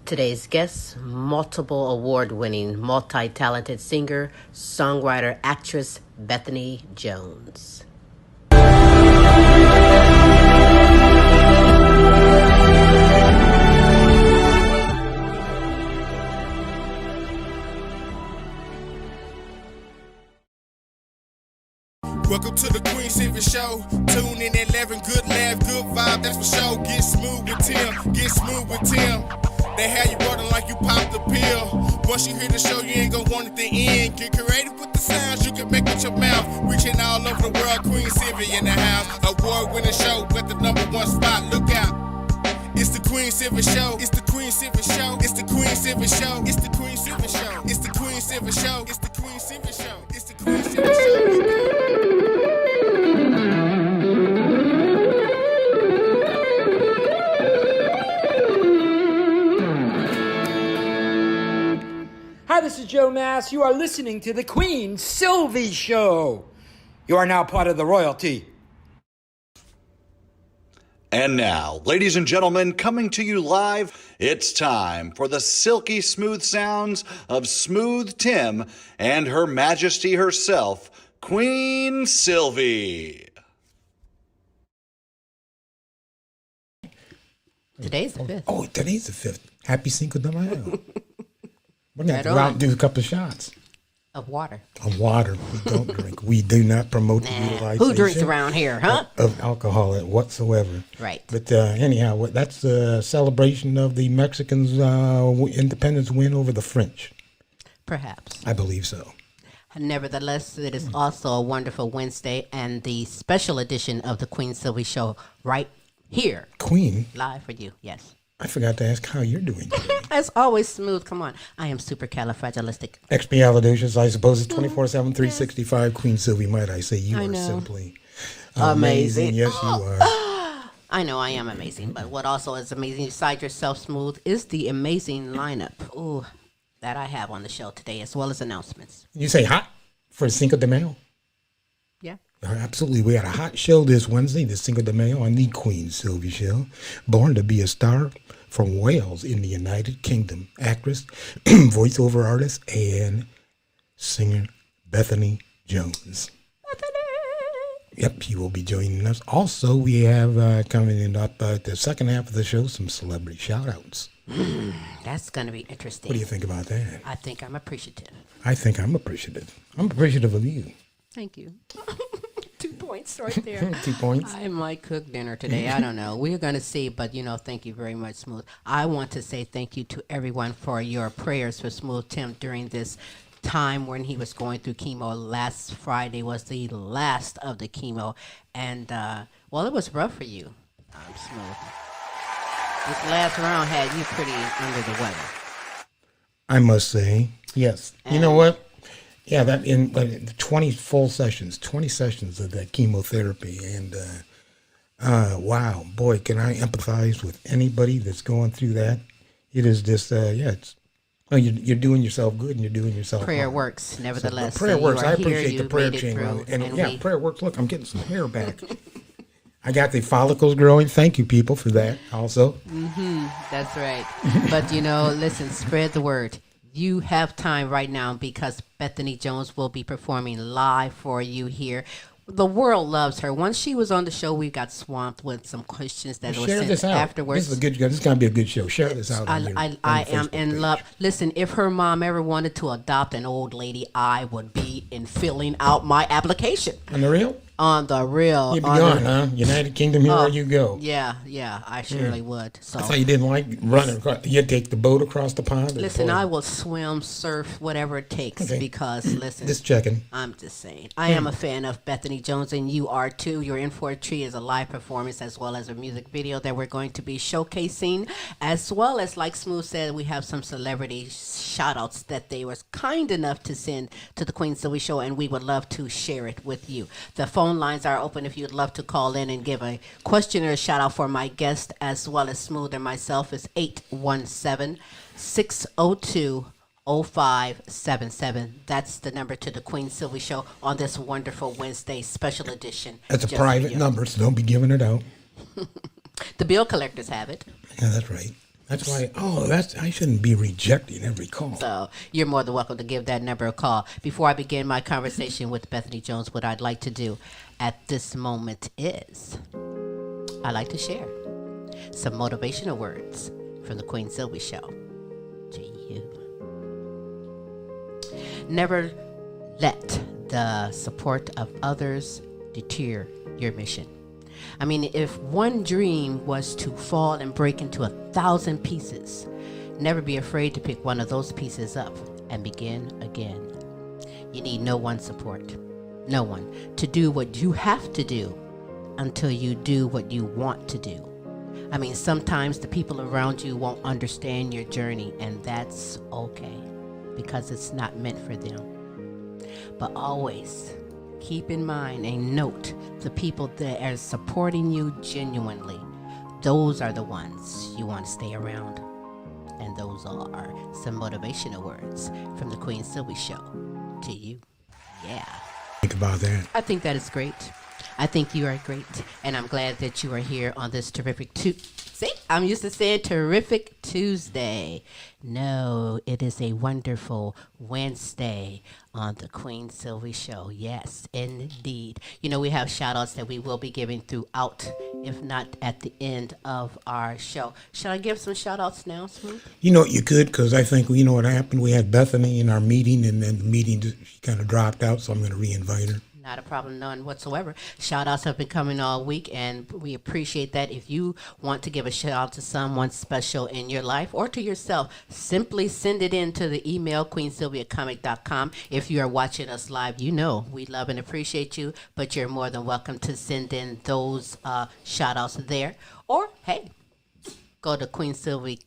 Today's guest, multiple award-winning, multi-talented singer, songwriter, actress, Bethany Jones. Welcome to the Queen Silvy Show. Tune in at 11, good laugh, good vibe, that's for sure. Get smooth with Tim, get smooth with Tim. They have you running like you popped the pill. Once you hear the show, you ain't gonna want it to end. Get creative with the sounds you can make with your mouth. Reaching all over the world, Queen Silvy in the house. Award-winning show, got the #1 spot, look out. It's the Queen Silvy Show. It's the Queen Silvy Show. It's the Queen Silvy Show. It's the Queen Silvy Show. It's the Queen Silvy Show. It's the Queen Silvy Show. It's the Queen Silvy Show. Hi, this is Joe Nass. You are listening to the Queen Silvy Show. You are now part of the royalty. And now, ladies and gentlemen, coming to you live, it's time for the silky smooth sounds of Smooth Tim and Her Majesty herself, Queen Silvy. Today's the 5th. Oh, today's the 5th. Happy Cinco de Mayo. We're going to go out and do a couple of shots. Of water. Of water. We don't drink. We do not promote the utilization. Who drinks around here, huh? Of alcohol whatsoever. Right. But anyhow, that's the celebration of the Mexicans' independence win over the French. Perhaps. I believe so. Nevertheless, it is also a wonderful Wednesday and the special edition of the Queen Silvy Show right here. Queen? Live for you, yes. I forgot to ask how you're doing today. As always, Smooth. Come on. I am supercalifragilistic. Expialidocious, I suppose it's 24/7, 365. Queen Silvy, might I say, you are simply amazing. Yes, you are. I know I am amazing, but what also is amazing beside yourself, Smooth, is the amazing lineup that I have on the show today, as well as announcements. You say hot for Cinco de Mayo? Yeah. Absolutely. We had a hot show this Wednesday, the Cinco de Mayo on the Queen Silvy Show. Born to be a star from Wales in the United Kingdom. Actress, voiceover artist, and singer Bethany Jones. Yep, she will be joining us. Also, we have coming in up the second half of the show, some celebrity shout-outs. That's going to be interesting. What do you think about that? I think I'm appreciative. I think I'm appreciative. I'm appreciative of you. Thank you. 2 points right there. 2 points. I might cook dinner today. I don't know. We're going to see. But, thank you very much, Smooth. I want to say thank you to everyone for your prayers for Smooth Tim during this time when he was going through chemo. Last Friday was the last of the chemo. And, it was rough for you, Smooth. This last round had you pretty under the weather. I must say, yes. And you know what? Yeah, that in 20 full sessions, 20 sessions of that chemotherapy. And, wow, boy, can I empathize with anybody that's going through that. It is just, you're doing yourself good and you're doing yourself Prayer harm. works, nevertheless. So prayer works. I appreciate here, the prayer chain. And prayer works. Look, I'm getting some hair back. I got the follicles growing. Thank you, people, for that also. Mm-hmm. That's right. But, listen, spread the word. You have time right now because Bethany Jones will be performing live for you here. The world loves her. Once she was on the show, we got swamped with some questions that were sent afterwards. This is going to be a good show. Share this out. I am in love. Listen, if her mom ever wanted to adopt an old lady, I would be in filling out my application. On the real? On the real. You'd be gone, huh? United Kingdom, here you go. Yeah, I surely would. So that's how you didn't like running across. You take the boat across the pond. Listen, I will swim, surf, whatever it takes because, listen. Just checking. I'm just saying. I am a fan of Bethany Jones, and you are too. You're in for a treat as a live performance as well as a music video that we're going to be showcasing, as well as, like Smooth said, we have some celebrity shout-outs that they were kind enough to send to the Queen Silvy Show, and we would love to share it with you. The phone lines are open if you'd love to call in and give a question or a shout out for my guest as well as Smooth and myself. Is 817-602-0577. That's the number to the Queen Silvy Show on this wonderful Wednesday special edition. That's a private number, so don't be giving it out. The bill collectors have it. Yeah, that's right. That's why. Oh, I shouldn't be rejecting every call. So you're more than welcome to give that number a call. Before I begin my conversation with Bethany Jones, what I'd like to do at this moment is I like to share some motivational words from the Queen Silvy Show to you. Never let the support of others deter your mission. I mean, if one dream was to fall and break into 1,000 pieces, never be afraid to pick one of those pieces up and begin again. You need no one's support, no one, to do what you have to do until you do what you want to do. I mean, sometimes the people around you won't understand your journey, and that's okay because it's not meant for them. But always keep in mind and note the people that are supporting you genuinely. Those are the ones you want to stay around. And those are some motivational words from the Queen Silvy Show to you. Yeah. Think about that. I think that is great. I think you are great. And I'm glad that you are here on this terrific See, I'm used to saying terrific Tuesday. No, it is a wonderful Wednesday on the Queen Silvy Show. Yes, indeed. You know, we have shout outs that we will be giving throughout, if not at the end of our show. Shall I give some shout outs now, Smooth? You know, you could, because I think, you know what happened? We had Bethany in our meeting, and then the meeting she kind of dropped out, so I'm going to re-invite her. Not a problem, none whatsoever. Shout outs have been coming all week, and we appreciate that. If you want to give a shout out to someone special in your life or to yourself, simply send it in to the email queensylvia@comic.com. If you are watching us live, you know we love and appreciate you, but you're more than welcome to send in those shout outs there. Or, hey, go to the Queen Silvy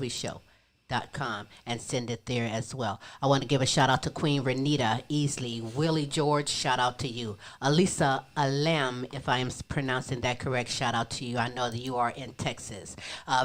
Show.com and send it there as well. I want to give a shout out to Queen Renita Easley, Willie George, shout out to you. Alisa Alem, if I am pronouncing that correct, shout out to you. I know that you are in Texas.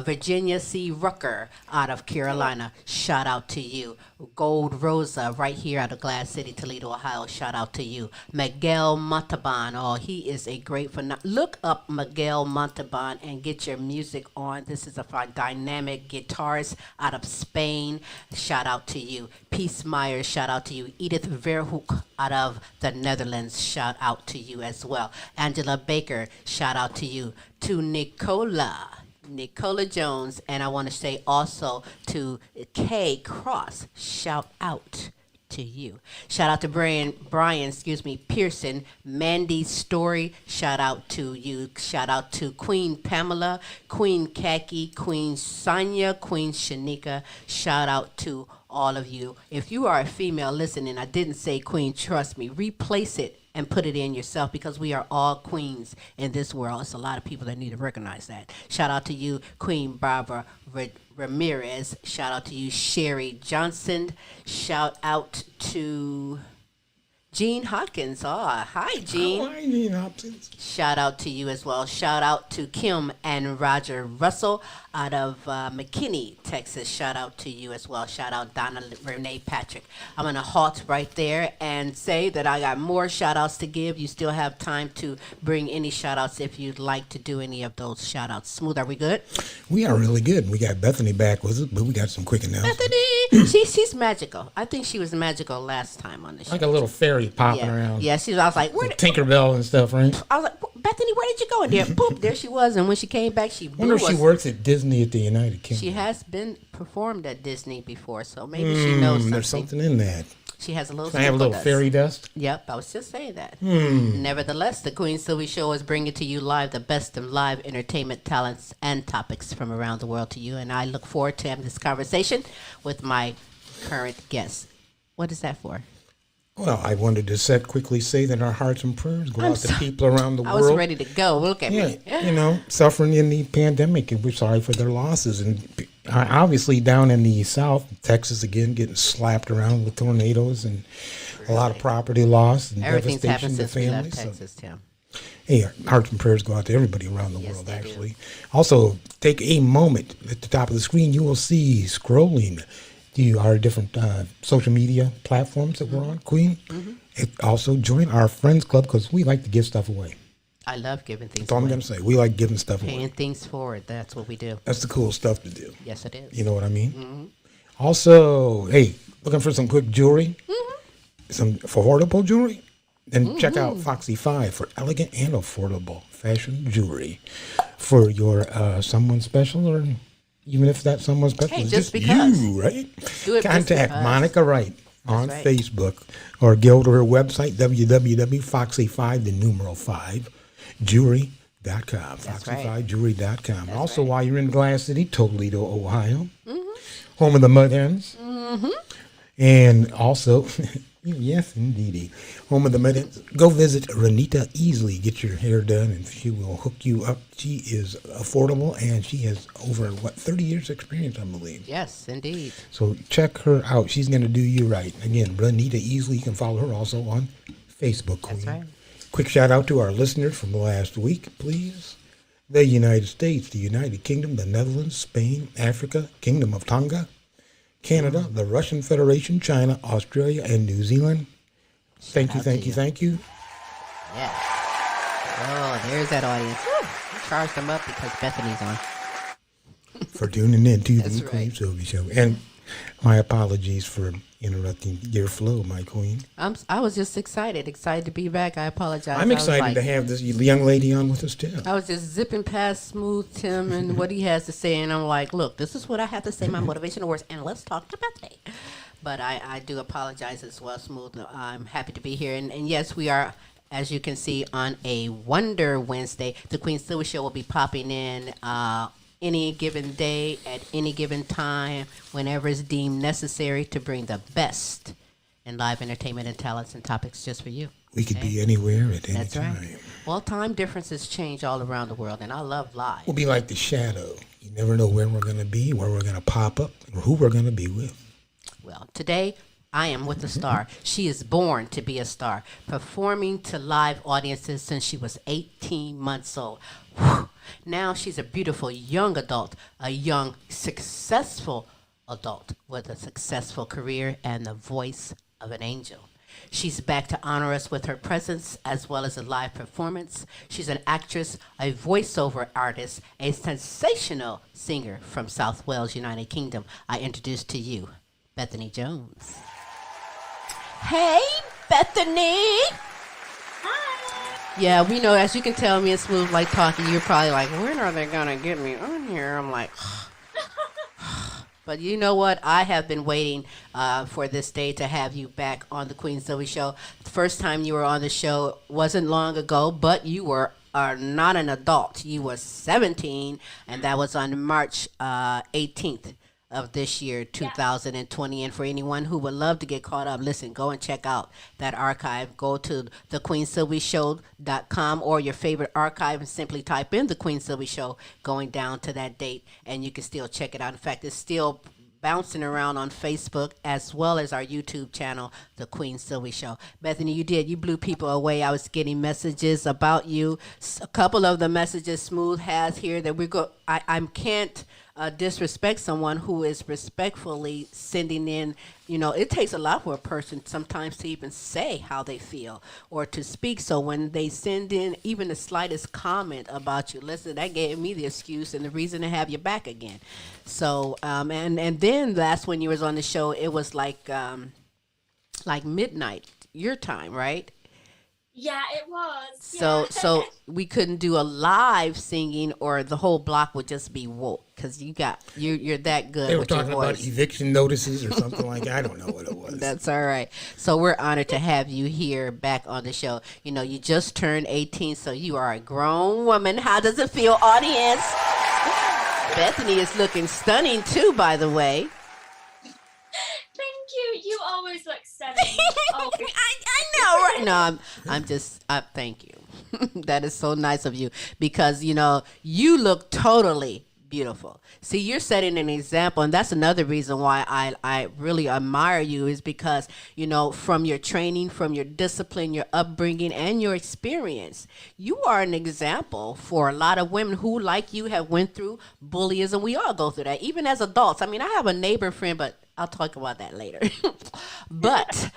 Virginia C. Rucker out of Carolina, shout out to you. Gold Rosa right here out of Glass City, Toledo, Ohio, shout out to you. Miguel Montalban, oh, he is a great look up Miguel Montalban and get your music on. This is a dynamic guitarist out of Spain, shout out to you. Peace Myers, shout out to you. Edith Verhoek out of the Netherlands, shout out to you as well. Angela Baker, shout out to you. To Nicola Jones, and I want to say also to Kay Cross, shout out to you. Shout out to Brian, Pearson, Mandy Story, shout out to you. Shout out to Queen Pamela, Queen Khaki, Queen Sonia, Queen Shanika, shout out to all of you. If you are a female listening, I didn't say queen, trust me, replace it and put it in yourself, because we are all queens in this world. It's a lot of people that need to recognize that. Shout out to you, Queen Barbara Ramirez. Shout out to you, Sherry Johnson. Shout out to Gene Hopkins. Oh, hi, Gene. Hi, Gene Hopkins. Shout out to you as well. Shout out to Kim and Roger Russell out of McKinney, Texas. Shout out to you as well. Shout out Donna Renee Patrick. I'm going to halt right there and say that I got more shout outs to give. You still have time to bring any shout outs if you'd like to do any of those shout outs. Smooth, are we good? We are really good. We got Bethany back with us, but we got some quick announcements. Bethany! she's magical. I think she was magical last time on the show. Like a little fairy popping around. Yeah, I was like, where Tinkerbell and stuff, right? I was like, Bethany, where did you go? And there, boop, there she was. And when she came back, she blew wonder if us. she works at Disney at the United Kingdom. She has been performed at Disney before, so maybe she knows something. There's something in that. She has a little. I have a little fairy dust. Yep, I was just saying that. Nevertheless, the Queen Silvy Show is bringing to you live the best of live entertainment talents and topics from around the world to you, and I look forward to having this conversation with my current guest. What is that for? Well, I wanted to quickly say that our hearts and prayers go out to people around the world. I was ready to go. Look at me. You know, suffering in the pandemic, and we're sorry for their losses. And obviously down in the South, Texas, again, getting slapped around with tornadoes and a lot of property loss and Everything's devastation happened to since we left families. Texas, Tim. Hey, hearts and prayers go out to everybody around the Yes, world, they actually. Also, take a moment. At the top of the screen, you will see scrolling our different social media platforms that we're on, Queen. Also, join our Friends Club, because we like to give stuff away. I love giving things That's all I'm away. going to say. We like giving stuff Paying away. things forward. That's what we do. That's the cool stuff to do. Yes, it is. You know what I mean? Also, hey, looking for some quick jewelry? Some affordable jewelry? Then check out Foxy 5 for elegant and affordable fashion jewelry for your someone special, or even if that someone special Hey, is just just because. you, right? Do it just Contact because. Monica Wright on right. Facebook or go to her website, www.foxy5, the numeral 5, jewelry.com. Foxy5jewelry.com. Also, while you're in Glass City, Toledo, Ohio, home of the Mud Hens. And also, yes, indeedy, home of the Mud Hens. Go visit Renita Easley. Get your hair done, and she will hook you up. She is affordable, and she has over, 30 years experience, I believe. Yes, indeed. So check her out. She's going to do you right. Again, Renita Easley. You can follow her also on Facebook. That's Queen. right. Quick shout out to our listeners from last week, please. The United States, the United Kingdom, the Netherlands, Spain, Africa, Kingdom of Tonga, Canada, the Russian Federation, China, Australia, and New Zealand. Thank you, thank you, thank you. Yes. Oh, there's that audience. Woo. I charged them up because Bethany's on. For tuning in to That's the Queen right. Silvy Show. And my apologies for interrupting your flow, my queen. I was just excited to be back. I apologize. I'm I was excited like- to have this young lady on with us, too. I was just zipping past Smooth Tim and what he has to say, and I'm like, look, this is what I have to say, my motivational words, and let's talk to Bethany. But I do apologize as well, Smooth. I'm happy to be here. And yes, we are, as you can see, on a Wonder Wednesday. The Queen Silver Show will be popping in any given day, at any given time, whenever it's deemed necessary to bring the best in live entertainment and talents and topics just for you. We could be anywhere at any That's time. right. Well, time differences change all around the world, and I love live. We'll be like the shadow. You never know where we're going to be, where we're going to pop up, or who we're going to be with. Well, today I am with a star. She is born to be a star, performing to live audiences since she was 18 months old. Whew. Now she's a beautiful young adult, a young, successful adult with a successful career and the voice of an angel. She's back to honor us with her presence as well as a live performance. She's an actress, a voiceover artist, a sensational singer from South Wales, United Kingdom. I introduce to you Bethany Jones. Hey, Bethany. Hi. Yeah, we know, as you can tell, me and Smooth like talking. You're probably like, when are they going to get me on here? I'm like, but you know what? I have been waiting for this day to have you back on the Queen Silvy Show. The first time you were on the show wasn't long ago, but you were not an adult. You were 17, and that was on March 18th of this year, 2020. And for anyone who would love to get caught up, listen, go and check out that archive. Go to thequeensylvyshow.com or your favorite archive and simply type in The Queen Silvy Show going down to that date, and you can still check it out. In fact, it's still bouncing around on Facebook as well as our YouTube channel, The Queen Silvy Show. Bethany, you blew people away. I was getting messages about you. A couple of the messages Smooth has here that I can't disrespect someone who is respectfully sending in. You know, it takes a lot for a person sometimes to even say how they feel or to speak. So when they send in even the slightest comment about you, listen, that gave me the excuse and the reason to have you back again. So and then that's when you was on the show. It was like midnight your time, right? Yeah, it was. So we couldn't do a live singing, or the whole block would just be woke because you're that good. They were with your talking about voice. eviction notices or something like that. I don't know what it was. That's all right. So we're honored to have you here back on the show. You know, you just turned 18, so you are a grown woman. How does it feel, audience? Bethany is looking stunning too, by the way. Thank you. You always look stunning. Oh, I know, right? No, I'm just, thank you. That is so nice of you because, you know, you look totally beautiful. See, you're setting an example, and that's another reason why I really admire you is because, you know, from your training, from your discipline, your upbringing, and your experience, you are an example for a lot of women who, like you, have went through bullyism. We all go through that, even as adults. I mean, I have a neighbor friend, but I'll talk about that later. but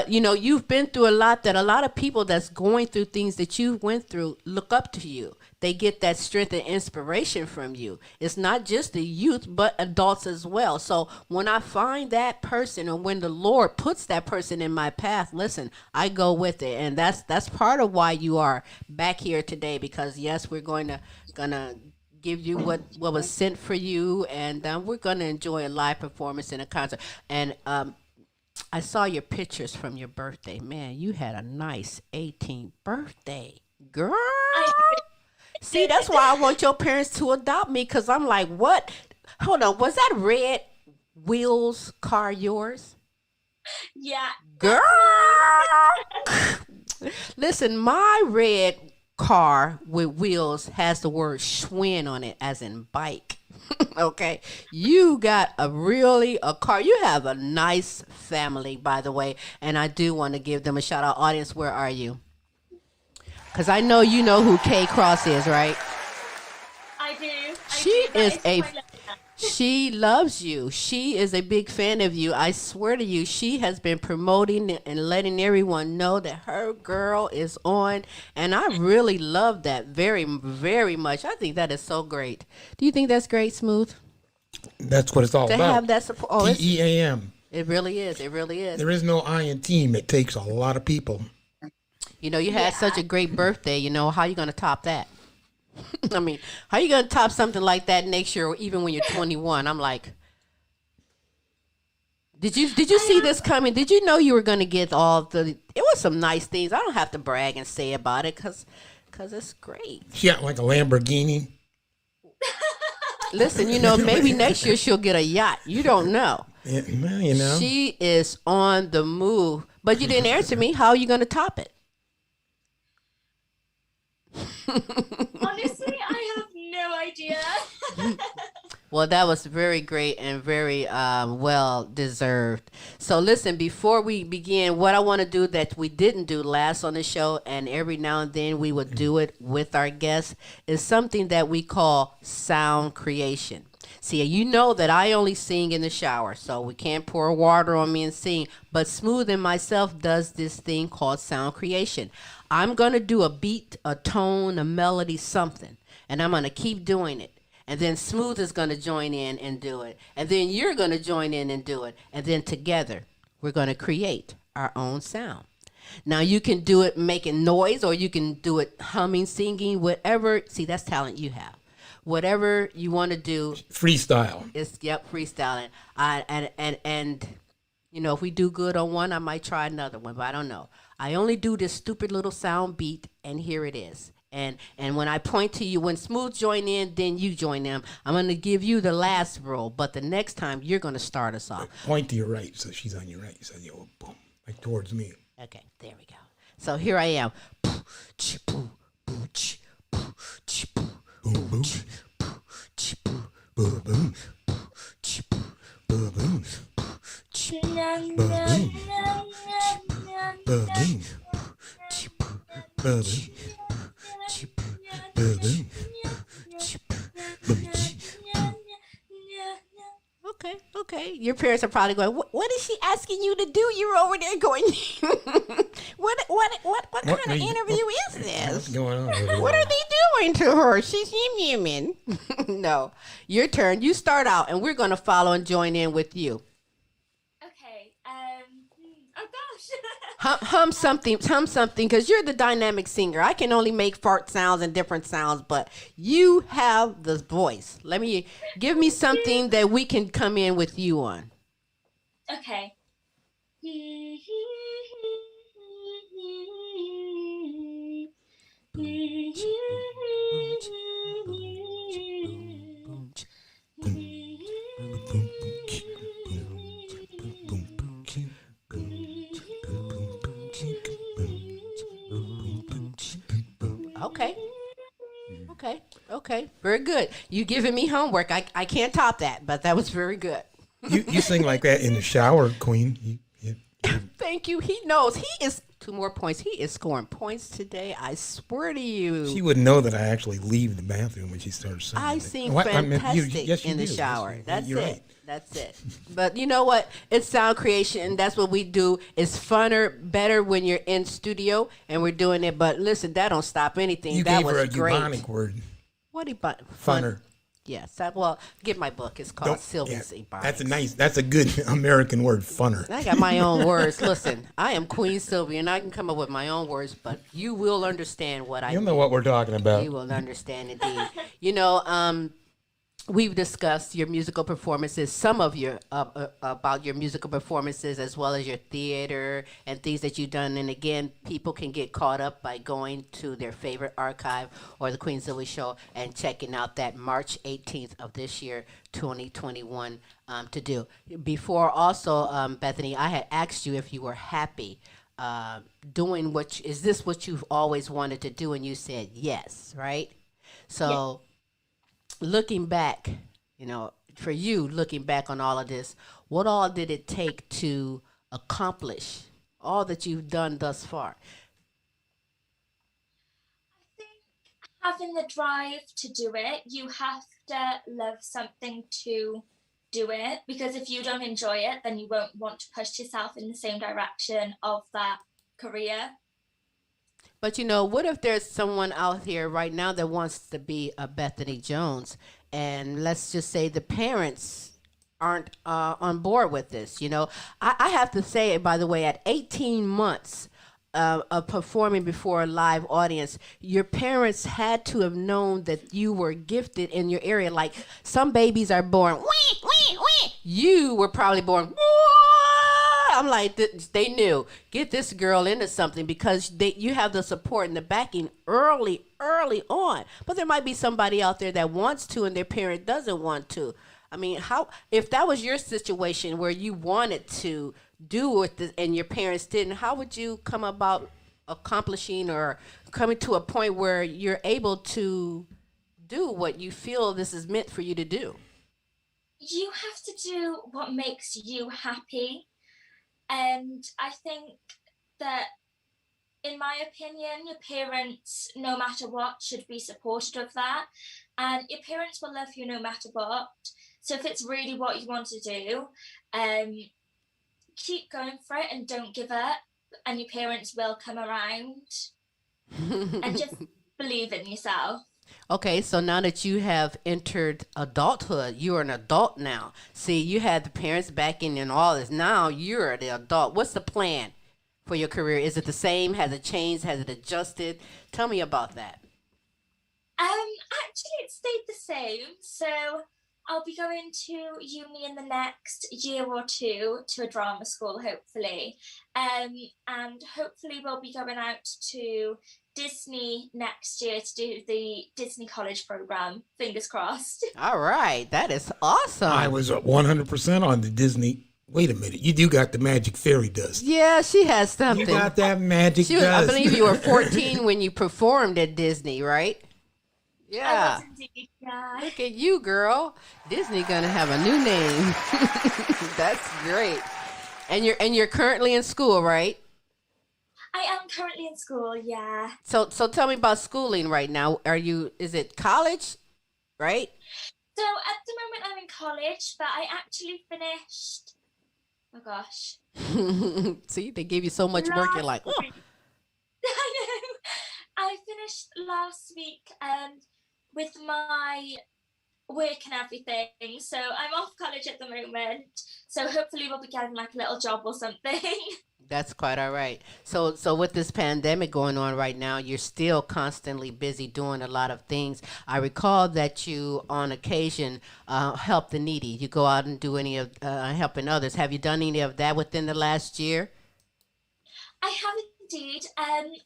you've been through a lot that a lot of people that's going through things that you went through look up to you. They get that strength and inspiration from you. It's not just the youth, but adults as well. So when I find that person, or when the Lord puts that person in my path, listen, I go with it, and that's part of why you are back here today. Because yes, we're gonna give you what was sent for you, and we're gonna enjoy a live performance in a concert. And I saw your pictures from your birthday. Man, you had a nice 18th birthday, girl. See, that's why I want your parents to adopt me, because I'm like, what? Hold on, was that red wheels car yours? Yeah. Girl! Listen, my red car with wheels has the word Schwinn on it, as in bike. Okay, you got a car. You have a nice family, by the way, and I do want to give them a shout out. Audience, where are you? Because I know you know who Kay Cross is, right? I do. She loves you. She is a big fan of you. I swear to you, she has been promoting and letting everyone know that her girl is on. And I really love that very, very much. I think that is so great. Do you think that's great, Smooth? That's what it's all to about. have that support. Oh, TEAM. It really is. It really is. There is no I in team. It takes a lot of people. You had such a great birthday. How you going to top that? I mean, how you going to top something like that next year, or even when you're 21? I'm like, did you see this coming? Did you know you were going to get it was some nice things. I don't have to brag and say about it because it's great. Yeah, like a Lamborghini. Listen, maybe next year she'll get a yacht. You don't know. Yeah, well, She is on the move. But you didn't answer me. How are you going to top it? Honestly, I have no idea. Well, that was very great and very well deserved. So listen, before we begin, what I want to do that we didn't do last on the show, and every now and then we would do it with our guests, is something that we call sound creation. See, you know that I only sing in the shower, so we can't pour water on me and sing. But Smooth and myself does this thing called sound creation. I'm going to do a beat, a tone, a melody, something, and I'm going to keep doing it. And then Smooth is going to join in and do it. And then you're going to join in and do it. And then together, we're going to create our own sound. Now, you can do it making noise, or you can do it humming, singing, whatever. See, that's talent you have. Whatever you want to do. Freestyle. Freestyling. And if we do good on one, I might try another one, but I don't know. I only do this stupid little sound beat, and here it is. And when I point to you, when Smooth join in, then you join them. I'm going to give you the last roll, but the next time you're going to start us off. Point to your right, so she's on your right. So boom, like towards me. Okay, there we go. So here I am. Boom, boom. Boom, boom. Boom, boom. Okay. Your parents are probably going, what is she asking you to do? You're over there going, what kind of interview is this? What's going on? What are they doing to her? She's human. No, your turn. You start out, and we're going to follow and join in with you. Okay. Oh gosh. Hum something, because you're the dynamic singer. I can only make fart sounds and different sounds, but you have the voice. Give me something that we can come in with you on. Okay. Okay. Very good. You giving me homework. I can't top that, but that was very good. You sing like that in the shower, Queen. Thank you. He knows. He is 2 more points. He is scoring points today. I swear to She you. wouldn't know that I actually leave the bathroom when she started I singing it. sing What? I mean, fantastic yes, you in the do. Yes, shower. That's you're it. right. That's it. But you know what? It's sound creation, and that's what we do. It's funner, better when you're in studio and we're doing it. But listen, that don't stop anything. You That gave her was a great. Ebonic word. What about fun? Funner. Yes. Well, get my book. It's called Don't. Yeah, Silvy's that's a Ebonics. nice. That's a good American word. Funner. I got my own words. Listen, I am Queen Silvy, and I can come up with my own words, but you will understand what I You know mean. what we're talking about. You will understand indeed. You know, we've discussed your musical performances, some of your about your musical performances, as well as your theater and things that you've done. And again, people can get caught up by going to their favorite archive or the Queen Silvy Show and checking out that March 18th of this year, 2021, to do. Before also, Bethany, I had asked you if you were happy doing is this what you've always wanted to do? And you said yes, right? Yeah. So looking back, for you looking back on all of this, what all did it take to accomplish all that you've done thus far? I think having the drive to do it, you have to love something to do it, because if you don't enjoy it, then you won't want to push yourself in the same direction of that career. But what if there's someone out here right now that wants to be a Bethany Jones, and let's just say the parents aren't on board with this? I have to say, by the way, at 18 months of performing before a live audience, your parents had to have known that you were gifted in your area. Like some babies are born, wee, wee, wee. You were probably born, "Wah!" I'm like, they knew, get this girl into something, because you have the support and the backing early on. But there might be somebody out there that wants to and their parent doesn't want to. I mean, if that was your situation where you wanted to do it and your parents didn't, how would you come about accomplishing or coming to a point where you're able to do what you feel this is meant for you to do? You have to do what makes you happy. And I think that, in my opinion, your parents, no matter what, should be supportive of that. And your parents will love you no matter what. So if it's really what you want to do, um, keep going for it and don't give up. And your parents will come around. And just believe in yourself. Okay, so now that you have entered adulthood, you're an adult now. See, you had the parents backing and all this. Now you're the adult. What's the plan for your career? Is it the same? Has it changed? Has it adjusted? Tell me about that. Actually, it stayed the same. So I'll be going to uni in the next year or two to a drama school, hopefully. And hopefully we'll be going out to Disney next year to do the Disney College program. Fingers crossed. All right, that is I awesome. was 100% on the Disney. Wait a minute. You do got the magic fairy dust. Yeah, she has You something. got that magic I dust. believe you were 14 when you performed at Disney, right? I Yeah. was indeed, yeah. Look at you, girl. Disney gonna have a new name. That's great. And you're currently in school, right? I am currently in school, yeah. So tell me about schooling right now. Is it college, right? So at the moment I'm in college, but I actually finished, oh gosh, See, they give you so much work. You're like, last oh. week. I know. I finished last week with my work and everything. So I'm off college at the moment. So hopefully we'll be getting like a little job or something. That's quite all right. So with this pandemic going on right now, you're still constantly busy doing a lot of things. I recall that you, on occasion, help the needy. You go out and do any of helping others. Have you done any of that within the last year? I have indeed.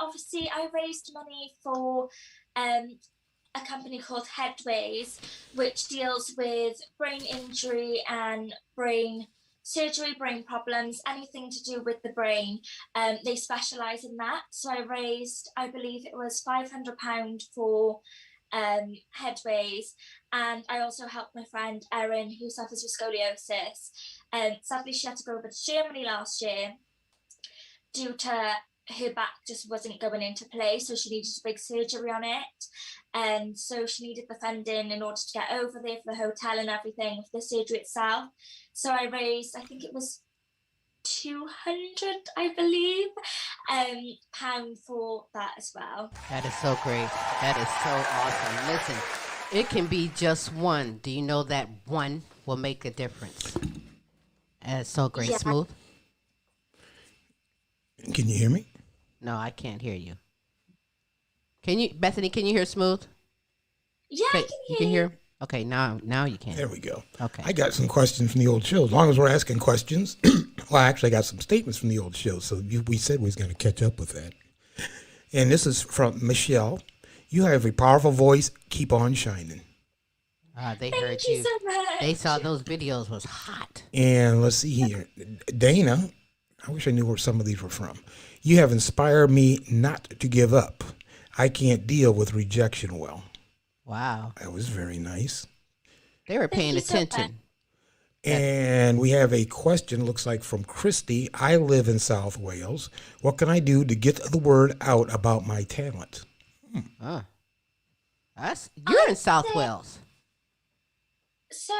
Obviously I raised money for um a company called Headways, which deals with brain injury and brain surgery, brain problems, anything to do with the brain. They specialise in that. So I raised, I believe it was £500 for Headways, and I also helped my friend Erin, who suffers with scoliosis. Sadly, she had to go over to Germany last year due to her back just wasn't going into place, so she needed a big surgery on it. And so she needed the funding in order to get over there for the hotel and everything, for the surgery itself. So I raised, I think it was 200, I believe, pound for that as well. That is so great. That is so awesome. Listen, it can be just one. Do you know that one will make a difference? That's so great. Yeah. Smooth? Can you hear me? No, I can't hear you. Can you, Bethany, can you hear Smooth? Yeah, Okay, I can you hear can you. hear? Okay, now you can. There we go. Okay. I got some questions from the old show. As long as we're asking questions, well, I actually got some statements from the old show. So we said we was going to catch up with that. And this is from Michelle. You have a powerful voice. Keep on shining. They Thank heard you you. so much. They saw those videos was hot. And let's see here. Dana, I wish I knew where some of these were from. You have inspired me not to give up. I can't deal with rejection well. Wow. That was very nice. They were paying you so much. attention. And we have a question, looks like from Christy. I live in South Wales. What can I do to get the word out about my talent? You're in South Wales. So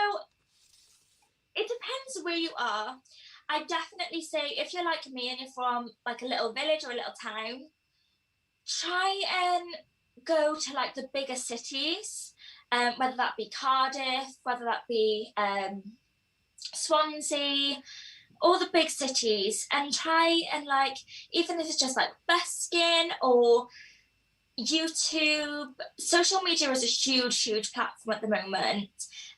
it depends where you are. I definitely say if you're like me and you're from like a little village or a little town, try and go to like the bigger cities, whether that be Cardiff, whether that be Swansea, all the big cities, and try and like, even if it's just like busking or YouTube, social media is a huge platform at the moment.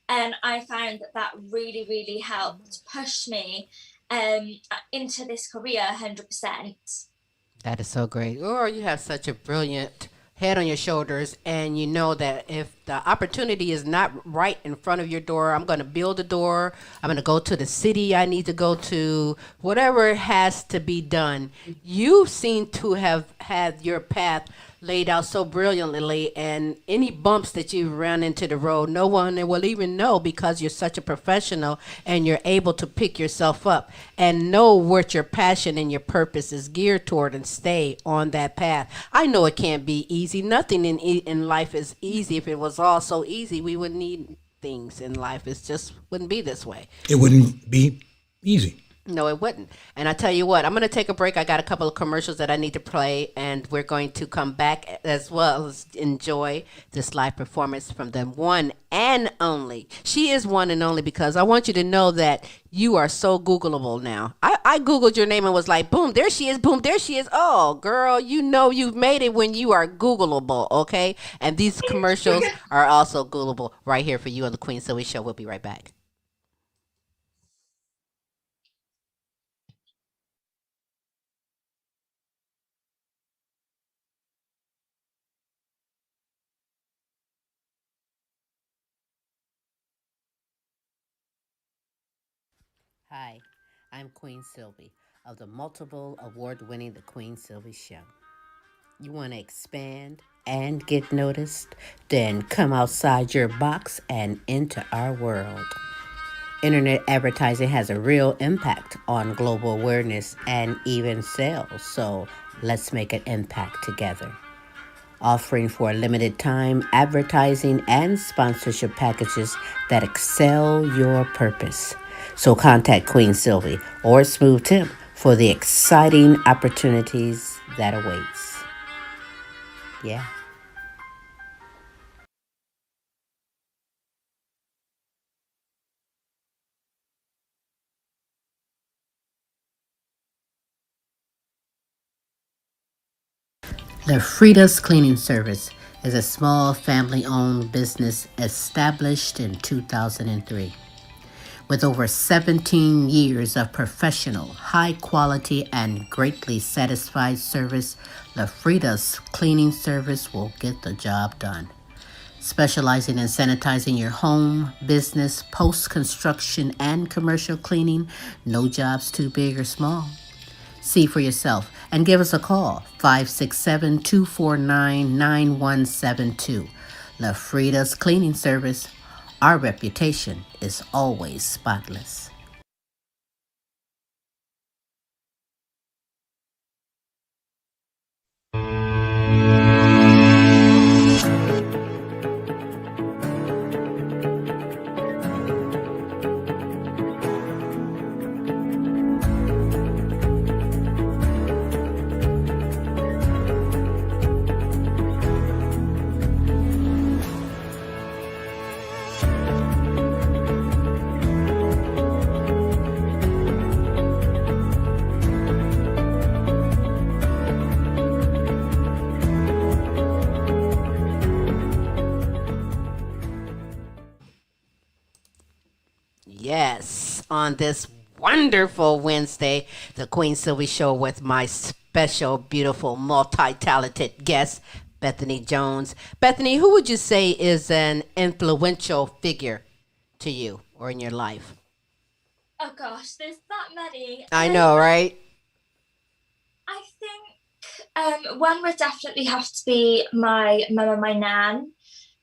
And I found that really, really helped push me into this career 100%. That is so great. Or you have such a brilliant head on your shoulders, and you know that if the opportunity is not right in front of your door, I'm going to build a door. I'm going to go to the city I need to go to, whatever has to be done. You seem to have had your path laid out so brilliantly, and any bumps that you run into the road, no one will even know, because you're such a professional and you're able to pick yourself up and know what your passion and your purpose is geared toward and stay on that path. I know it can't be easy. Nothing in life is easy. If it was all so easy, we wouldn't need things in life. It just wouldn't be this way. It wouldn't be easy. No, it wouldn't. And I tell you what, I'm going to take a break. I got a couple of commercials that I need to play, and we're going to come back as well as enjoy this live performance from the one and only. She is one and only, because I want you to know that you are so Googleable now. I Googled your name and was like, boom, there she is. Boom, there she is. Oh, girl, you know you've made it when you are Googleable, okay? And these commercials are also Googleable right here for you on the Queen Silvy Show. We'll be right back. Hi, I'm Queen Silvy of the multiple award-winning The Queen Silvy Show. You want to expand and get noticed? Then come outside your box and into our world. Internet advertising has a real impact on global awareness and even sales, so let's make an impact together. Offering for a limited time advertising and sponsorship packages that excel your purpose. So contact Queen Silvy or Smooth Tim for the exciting opportunities that awaits. Yeah. The Frida's Cleaning Service is a small family-owned business established in 2003. With over 17 years of professional, high-quality, and greatly satisfied service, the Frida's Cleaning Service will get the job done. Specializing in sanitizing your home, business, post-construction, and commercial cleaning, no job's too big or small. See for yourself and give us a call, 567-249-9172. La Frida's Cleaning Service. Our reputation is always spotless. Yes, on this wonderful Wednesday, the Queen Silvy Show with my special, beautiful, multi-talented guest, Bethany Jones. Bethany, who would you say is an influential figure to you or in your life? Oh gosh, there's that many. I know, right? I think one would definitely have to be my mum and my nan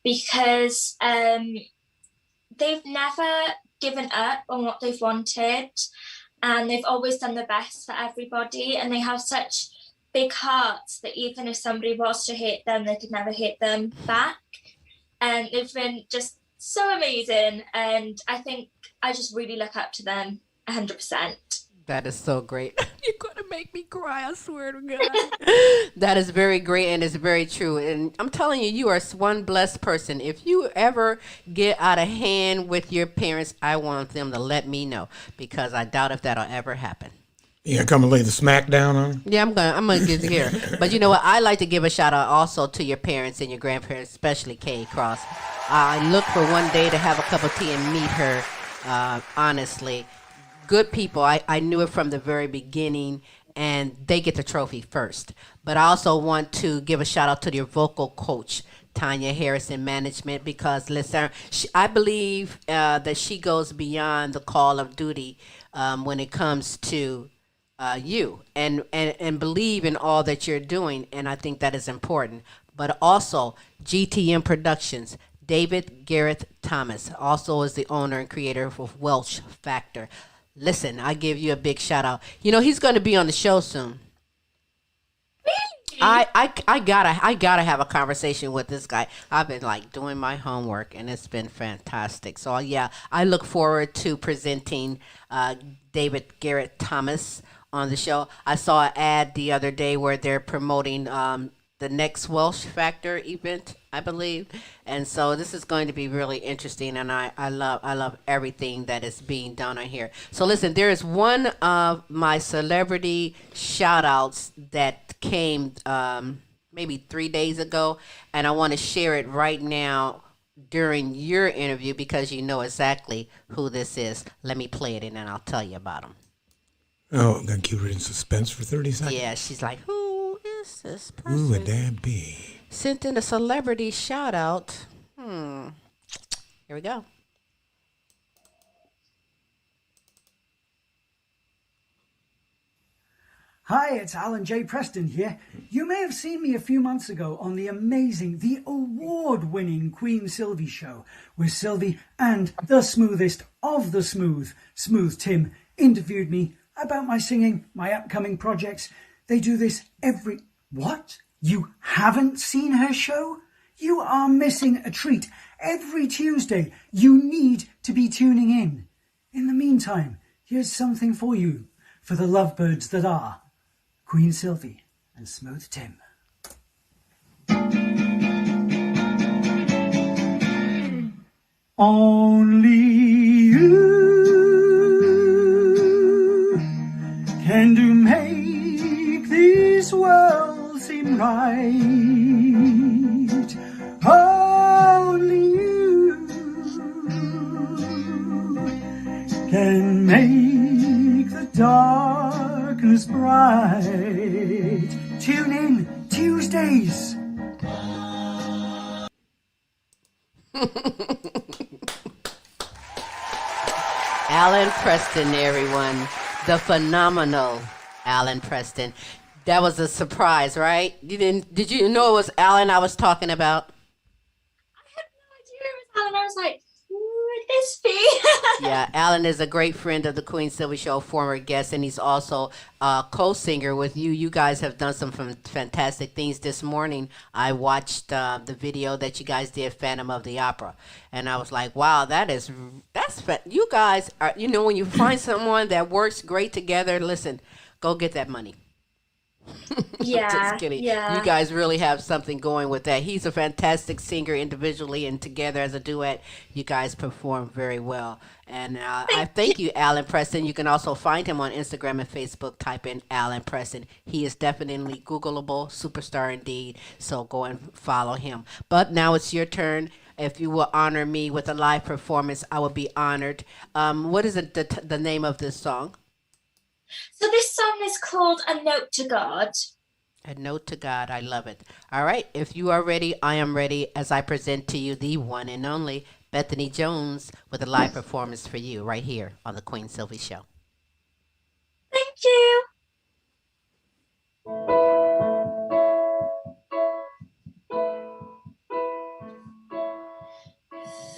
because they've never given up on what they've wanted and they've always done the best for everybody and they have such big hearts that even if somebody was to hate them, they could never hate them back. And they've been just so amazing. And I think I just really look up to them 100%. That is so great. You're going to make me cry, I swear to God. That is very great and it's very true. And I'm telling you, you are one blessed person. If you ever get out of hand with your parents, I want them to let me know because I doubt if that'll ever happen. You gonna come and lay the smack down on him? Yeah, I'm gonna get here. But you know what? I like to give a shout out also to your parents and your grandparents, especially Kay Cross. I look for one day to have a cup of tea and meet her. Honestly, good people. I knew it from the very beginning, and they get the trophy first. But I also want to give a shout out to your vocal coach, Tanya Harrison Management, because listen, I believe that she goes beyond the call of duty when it comes to you and believe in all that you're doing, and I think that is important. But also GTM Productions, David Garrett Thomas also is the owner and creator of Welsh Factor. Listen, I give you a big shout out. You know he's going to be on the show soon. I gotta have a conversation with this guy. I've been like doing my homework and it's been fantastic. So yeah, I look forward to presenting David Garrett Thomas on the show. I saw an ad the other day where they're promoting the next Welsh Factor event, I believe, and so this is going to be really interesting. And I love everything that is being done on here. So listen, there is one of my celebrity shout outs that came maybe 3 days ago, and I want to share it right now during your interview because you know exactly who this is. Let me play it and then I'll tell you about him. Oh, gonna keep her in suspense for 30 seconds? Yeah, she's like, who is this person? Who would that be? Sent in a celebrity shout out. Here we go. Hi, it's Alan J. Preston here. You may have seen me a few months ago on the amazing, the award-winning Queen Silvy Show, where Silvy and the smoothest of the smooth, Smooth Tim, interviewed me about my singing, my upcoming projects. They do this every... What? You haven't seen her show? You are missing a treat. Every Tuesday, you need to be tuning in. In the meantime, here's something for you, for the lovebirds that are Queen Silvy and Smooth Tim. Only you can do make this world seem right. Only you can make the darkness bright. Tune in Tuesdays. Alan Preston, everyone. The phenomenal Alan Preston. That was a surprise, right? Did you know it was Alan I was talking about? I had no idea it was Alan. I was like, who would this be? Yeah, Alan is a great friend of the Queen Silvy Show, former guest, and he's also a co-singer with you. You guys have done some fantastic things. This morning, I watched the video that you guys did, Phantom of the Opera, and I was like, wow, you guys are, when you find someone that works great together, listen, go get that money. Yeah, Just kidding. yeah. You guys really have something going with that. He's a fantastic singer individually, and together as a duet, you guys perform very well. And I thank you, Alan Preston. You can also find him on Instagram and Facebook. Type in Alan Preston. He is definitely Googleable, superstar indeed. So go and follow him. But now it's your turn. If you will honor me with a live performance, I will be honored. What is the name of this song? So this song is called A Note to God. A note to God. I love it. All right. If you are ready, I am ready as I present to you the one and only Bethany Jones with a live performance for you right here on the Queen Silvy Show. Thank you.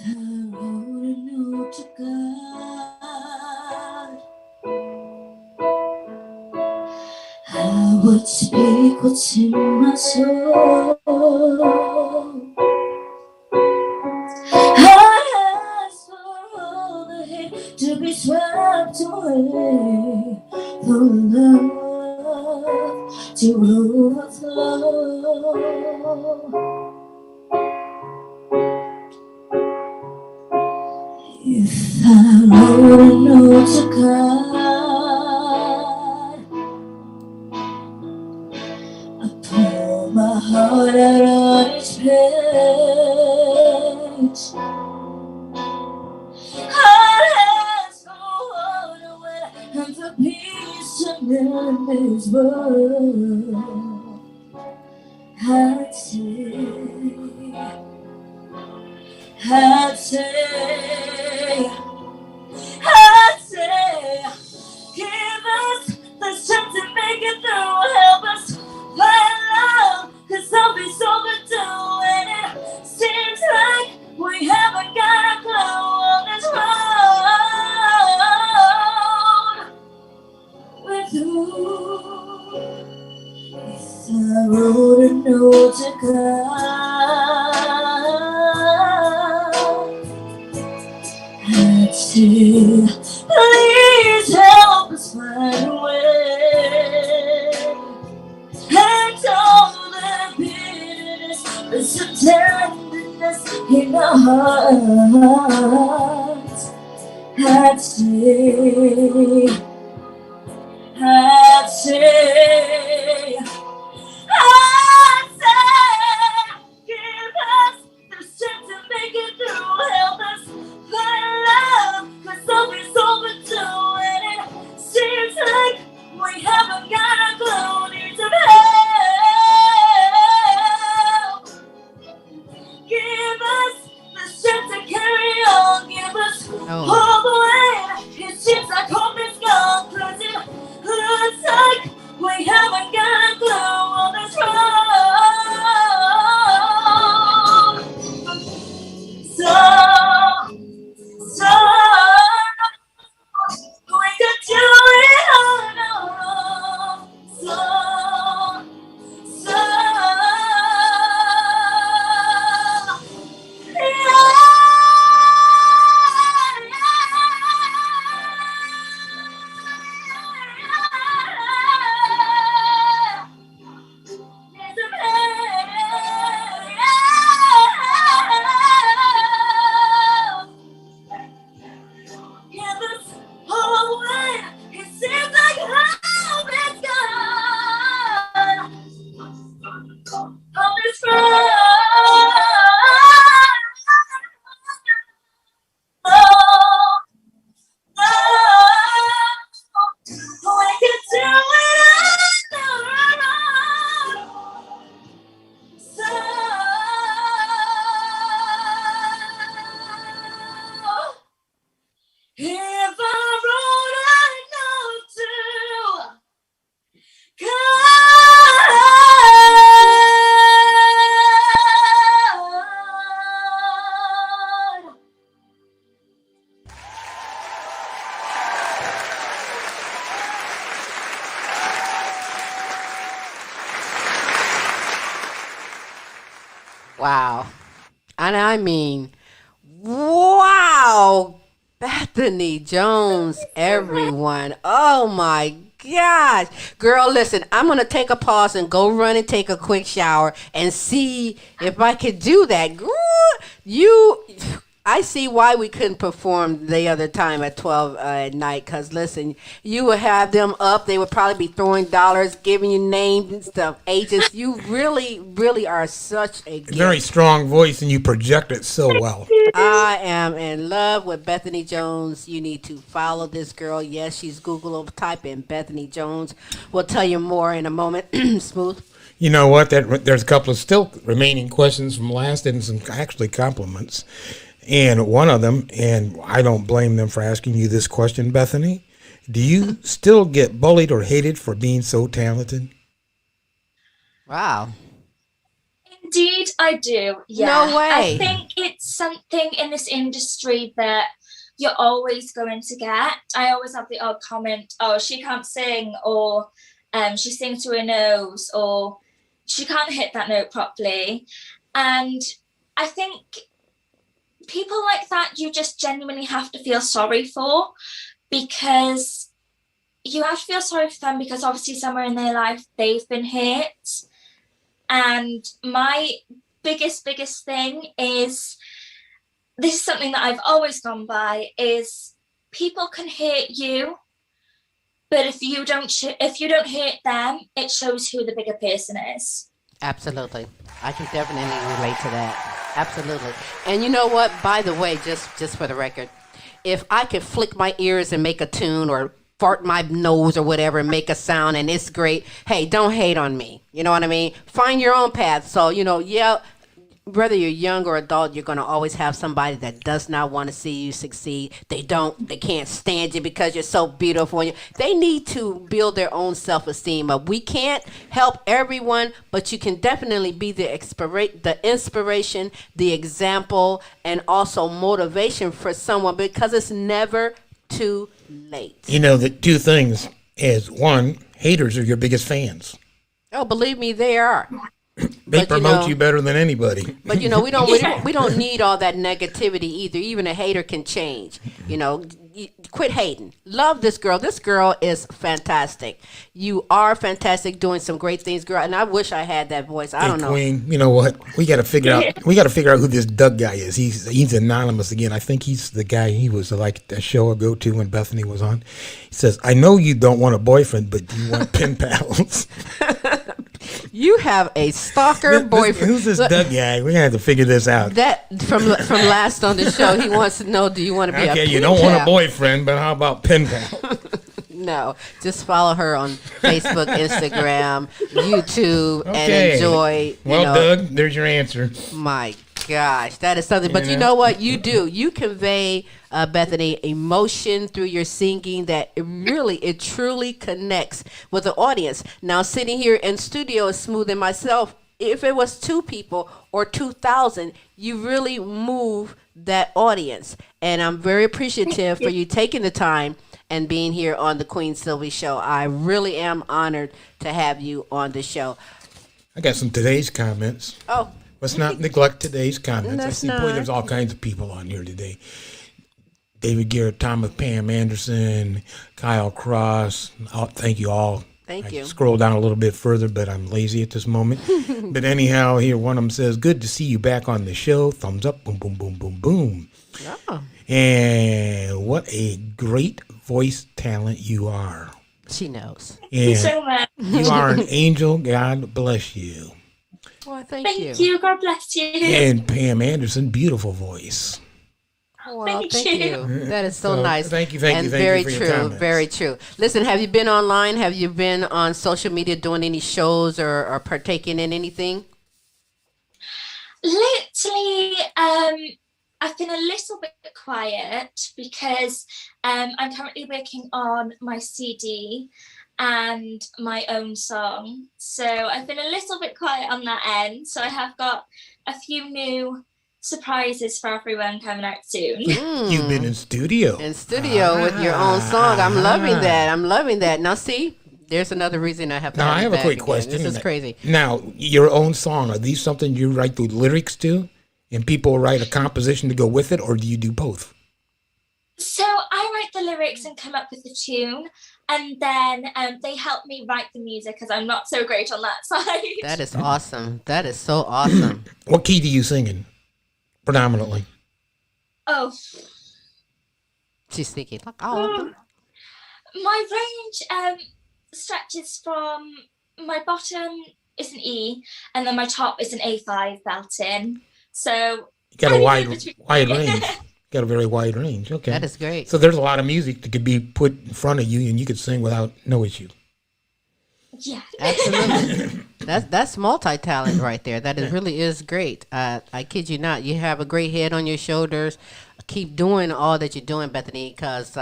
I wrote a note to God. I would speak what's in my soul. I ask for all the hate to be swept away, for love to overflow. If I wrote a note to God, I pour my heart out on each page. Heart has no water and for peace to mend this world. I'd say, give us the strength to make it through. Help us find love, 'cause I'll be so overdue. And it seems like we haven't got a clue on this road we're through. If I wrote a note to God, I'd say, please help us find a way. And all the bitterness, there's some tenderness in our hearts. I'd say, give us the strength to make it through. Help us find love, 'cause always overdue. And it seems like we haven't got a clue. Need some help. Give us the strength to carry on. Give us all the way. It seems like hope is gone. 'Cause it looks like we haven't got a clue on this road. So we could do it on our own. So if I wrote a note to God. Wow. And I mean, wow. Bethany Jones, everyone. Oh my gosh. Girl, listen, I'm going to take a pause and go run and take a quick shower and see if I could do that. Girl, I see why we couldn't perform the other time at 12 at night. Cause listen, you would have them up. They would probably be throwing dollars, giving you names and stuff, ages. You really, really are such a gift. Very strong voice, and you project it so well. I am in love with Bethany Jones. You need to follow this girl. Yes, she's Google. Type in Bethany Jones. We'll tell you more in a moment. Smooth. You know what? There's a couple of still remaining questions from last, and some actually compliments. And one of them, and I don't blame them for asking you this question, Bethany, do you still get bullied or hated for being so talented? Wow. Indeed, I do. Yeah. No way. I think it's something in this industry that you're always going to get. I always have the odd comment, oh, she can't sing, or she sings through her nose, or she can't hit that note properly. And I think people like that you just genuinely have to feel sorry for, because you have to feel sorry for them, because obviously somewhere in their life they've been hit. And my biggest thing is, this is something that I've always gone by, is people can hurt you, but if you don't hurt them, it shows who the bigger person is. Absolutely. I can definitely relate to that. Absolutely. And you know what? By the way, just for the record, if I could flick my ears and make a tune, or fart my nose or whatever and make a sound and it's great, hey, don't hate on me. You know what I mean? Find your own path. So, yeah, whether you're young or adult, you're going to always have somebody that does not want to see you succeed. They can't stand you because you're so beautiful. They need to build their own self-esteem up. We can't help everyone, but you can definitely be the inspiration, the example, and also motivation for someone, because it's never too late. You know, the two things is, one, haters are your biggest fans. Oh, believe me, they are. They promote you better than anybody. But we don't need all that negativity either. Even a hater can change. Quit hating. Love this girl. This girl is fantastic. You are fantastic, doing some great things, girl. And I wish I had that voice. I don't know. Queen, you know what? We got to figure out. We got to figure out who this Doug guy is. He's anonymous again. I think he's the guy. He was like a show I go to when Bethany was on. He says, "I know you don't want a boyfriend, but do you want pen pals?" You have a stalker boyfriend. Who's this Doug guy? We're gonna have to figure this out. That from last on the show, he wants to know: do you want to be a pen you don't pal? want a boyfriend, but how about pen pal? No, just follow her on Facebook, Instagram, YouTube, and enjoy. Doug, there's your answer. My gosh, that is something. But you know what? You do. You convey, Bethany, emotion through your singing that it truly connects with the audience. Now, sitting here in studio is Smooth and myself. If it was 2 people or 2,000, you really move that audience. And I'm very appreciative for you taking the time and being here on the Queen Silvy Show. I really am honored to have you on the show. I got some today's comments. Oh. Let's not neglect today's comments. Let's Boy, there's all kinds of people on here today. David Garrett, Thomas, Pam Anderson, Kyle Cross. Thank you all. Thank you. Scroll down a little bit further, but I'm lazy at this moment. But anyhow, here one of them says, "Good to see you back on the show. Thumbs up, boom, boom, boom, boom, boom." Oh. And what a great voice talent you are. She knows. Thank you so much. You are an angel. God bless you. Well, thank Thank you. God bless you. And Pam Anderson, beautiful voice. Well, Thank thank you. you. That is so nice. Thank you and for very your true, comments. very true. Listen, have you been online? Have you been on social media doing any shows or partaking in anything? Lately, I've been a little bit quiet because I'm currently working on my CD and my own song. So I've been a little bit quiet on that end. So I have got a few new surprises for everyone coming out soon. You've been in studio. With your own song. I'm loving that. I'm loving that. Now, see, there's another reason I have to. Now, have I you have a back quick again. question. This is crazy. Now, your own song, are these something you write the lyrics to and people write a composition to go with it, or do you do both? So I write the lyrics and come up with the tune, and then they help me write the music because I'm not so great on that side. That is awesome. That is so awesome. What key do you sing in, predominantly? Oh, She's thinking like all of them. my range stretches from my bottom is an E, and then my top is an A5 belt in. So You got a wide between- range. Got a very wide range. Okay, That is great. So there's a lot of music that could be put in front of you, and you could sing without no issue. Yeah. Absolutely. That's multi-talent right there. That is, really is great. I kid you not. You have a great head on your shoulders. Keep doing all that you're doing, Bethany, because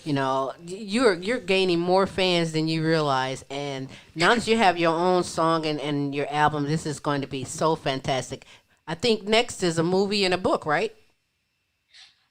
you know you're gaining more fans than you realize. And now that you have your own song and your album, this is going to be so fantastic. I think next is a movie and a book, right?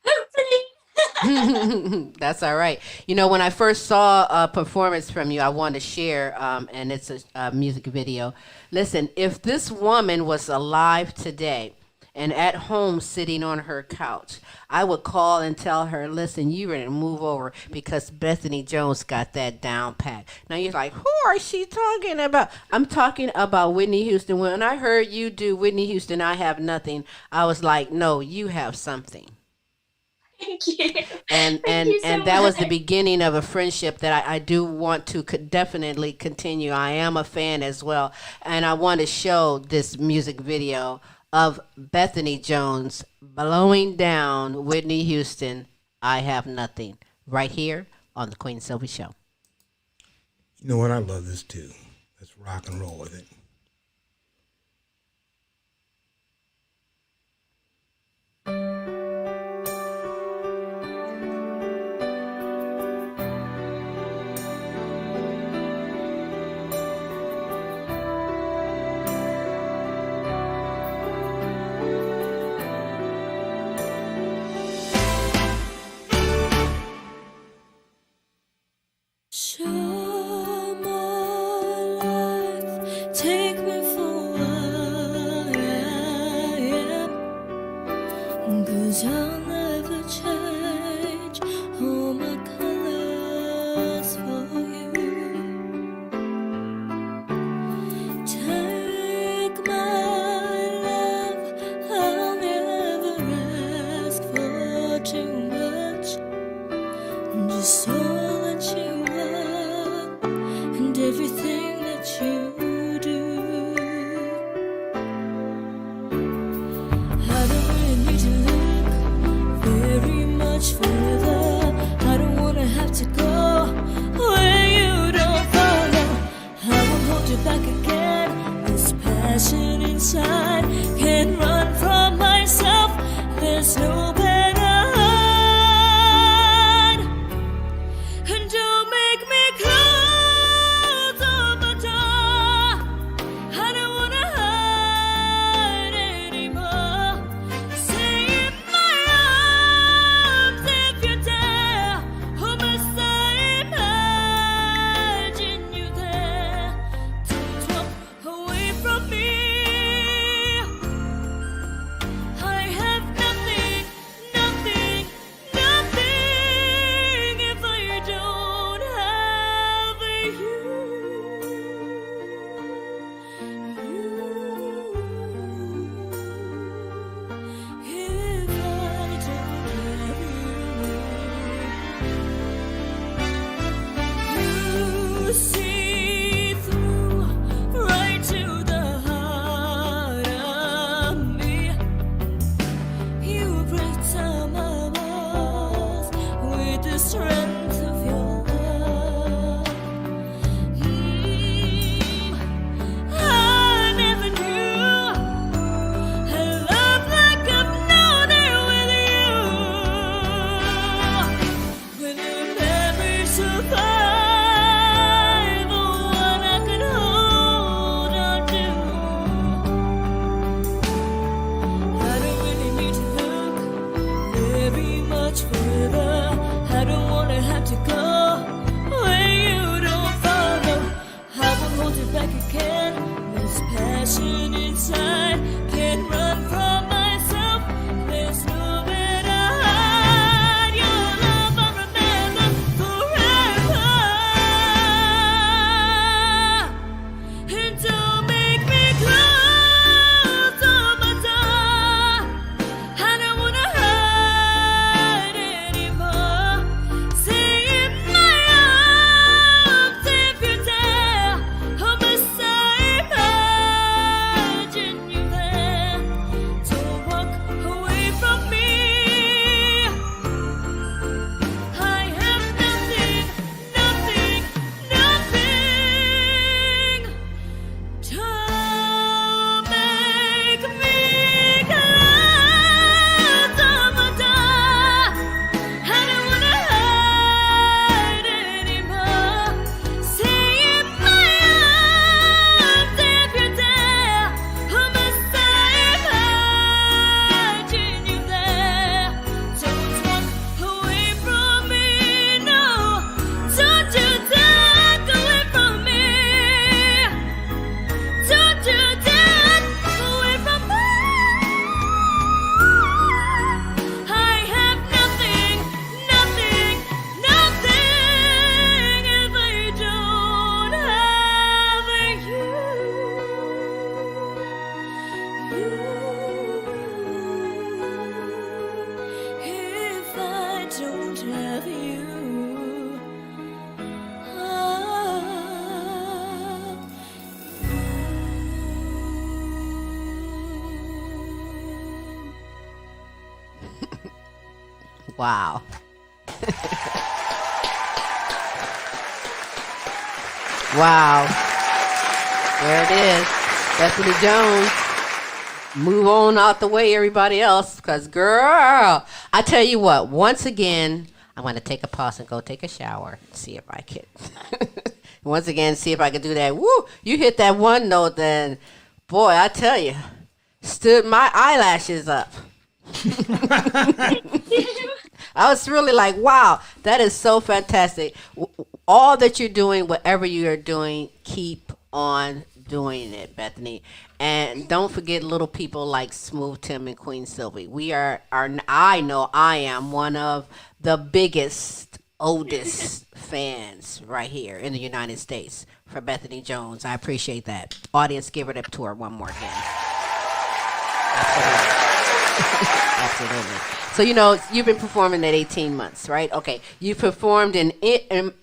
Hopefully. That's all right. You know, when I first saw a performance from you, I wanted to share, and it's a music video. Listen, if this woman was alive today and at home sitting on her couch, I would call and tell her, listen, you ready to move over because Bethany Jones got that down pat. Now you're like, who are she talking about? I'm talking about Whitney Houston. When I heard you do Whitney Houston, I Have Nothing, I was like, no, you have something. Thank you. And Thank you so and that was the much. beginning of a friendship that I do want to definitely continue. I am a fan as well, and I want to show this music video of Bethany Jones blowing down Whitney Houston, I Have Nothing, right here on the Queen Silvy Show. You know what? I love this too. Let's rock and roll with it. Show my life, take me for what I am, 'cause I'll never change all my colors for you. Take my love, I'll never ask for too much, just all that you and everything that you do. I don't really need to look very much further. I don't wanna have to go where you don't follow. I won't hold you back again. This passion inside can't run from myself. There's no better hide. And don't make me close on my door. I don't wanna hide anymore. Stay in my arms if you dare. Oh, must I imagine you there? Don't walk away from me. I have nothing, Wow. Wow. There it is. Bethany Jones. Move on out the way, everybody else, because, girl, I tell you what, once again, I'm going to take a pause and go take a shower and see if I can. Once again, see if I can do that. Woo! You hit that one note, then, boy, I tell you, stood my eyelashes up. I was really like, wow, that is so fantastic. All that you're doing, whatever you're doing, keep on doing it, Bethany. And don't forget little people like Smooth Tim and Queen Silvy. I know I am one of the biggest, oldest fans right here in the United States for Bethany Jones. I appreciate that. Audience, give it up to her one more again. Absolutely. Absolutely. So, you've been performing at 18 months, right? Okay. You performed in it.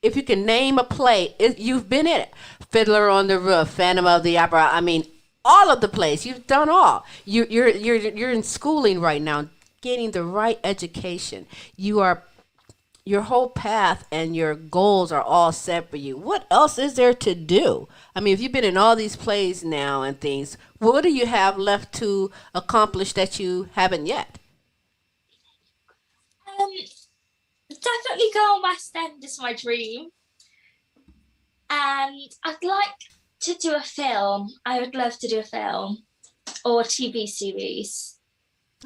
If you can name a play, you've been in it. Fiddler on the Roof, Phantom of the Opera. I mean, all of the plays. You've done all. You're in schooling right now, getting the right education. Your whole path and your goals are all set for you. What else is there to do? I mean, if you've been in all these plays now and things, what do you have left to accomplish that you haven't yet? Definitely go on West End is my dream. And I'd like to do a film. I would love to do a film or a TV series.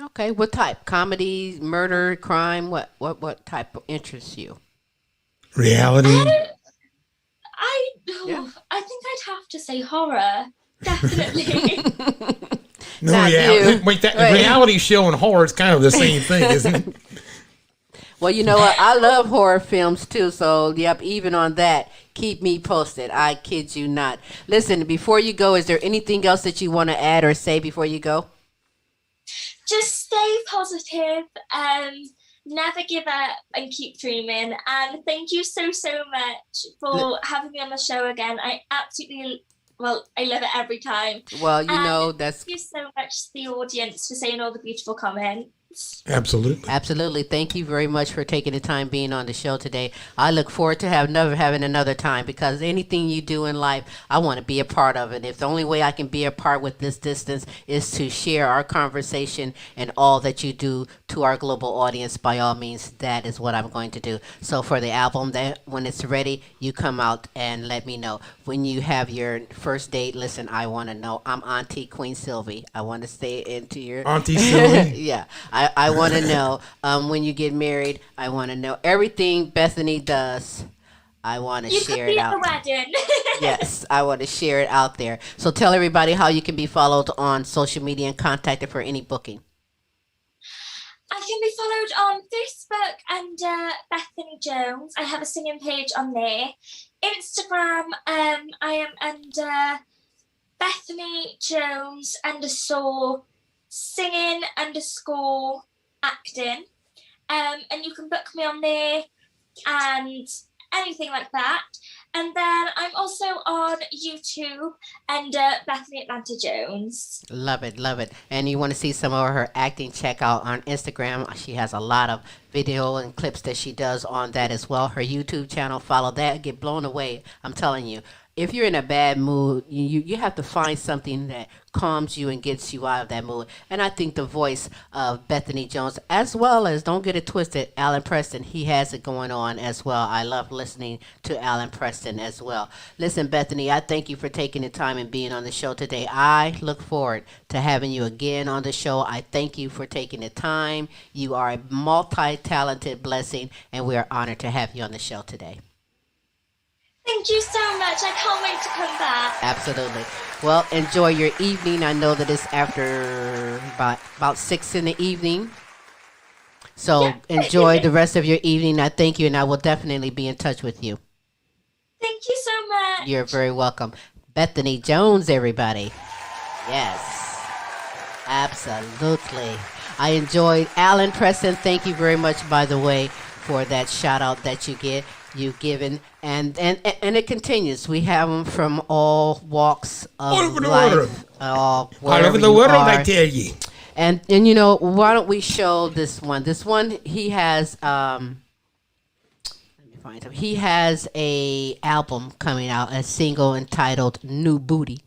Okay, what type? Comedy, murder, crime? What type interests you? Reality. I think I'd have to say horror. Definitely. No, reality show and horror is kind of the same thing, isn't it? Well, you know what? I love horror films too. So, yep, even on that, keep me posted. I kid you not. Listen, before you go, is there anything else that you want to add or say before you go? Just stay positive, never give up, and keep dreaming. And thank you so much for having me on the show again. I love it every time. Well, Thank that's... you so much to the audience for saying all the beautiful comments. Absolutely. Thank you very much for taking the time being on the show today. I look forward to having another time, because anything you do in life, I want to be a part of it. If the only way I can be a part with this distance is to share our conversation and all that you do to our global audience, by all means, that is what I'm going to do. So for the album, that when it's ready, you come out and let me know. When you have your first date, listen, I want to know. I'm Auntie Queen Silvy. I want to stay into your... Auntie Silvy? Yeah. I want to know when you get married. I want to know everything Bethany does. I want to share it out. You could be at the wedding. Yes, I want to share it out there. So tell everybody how you can be followed on social media and contacted for any booking. I can be followed on Facebook under Bethany Jones. I have a singing page on there. Instagram, I am under Bethany Jones _ singing _ acting. And you can book me on there and anything like that. And then I'm also on YouTube under Bethany Atlanta Jones. Love it, love it. And you want to see some of her acting, check out on Instagram. She has a lot of video and clips that she does on that as well. Her YouTube channel, follow that, get blown away. I'm telling you. If you're in a bad mood, you have to find something that calms you and gets you out of that mood. And I think the voice of Bethany Jones, as well as, don't get it twisted, Alan Preston, he has it going on as well. I love listening to Alan Preston as well. Listen, Bethany, I thank you for taking the time and being on the show today. I look forward to having you again on the show. I thank you for taking the time. You are a multi-talented blessing, and we are honored to have you on the show today. Thank you so much. I can't wait to come back. Absolutely. Well, enjoy your evening. I know that it's after about 6 in the evening. So enjoy the rest of your evening. I thank you, and I will definitely be in touch with you. Thank you so much. You're very welcome. Bethany Jones, everybody. Yes. Absolutely. I enjoyed Alan Preston. Thank you very much, by the way, for that shout out that you've given, and it continues. We have them from all walks of life, all over the world, I tell you. And you know, why don't we show this one? This one he has let me find him. He has a album coming out, a single entitled New Booty.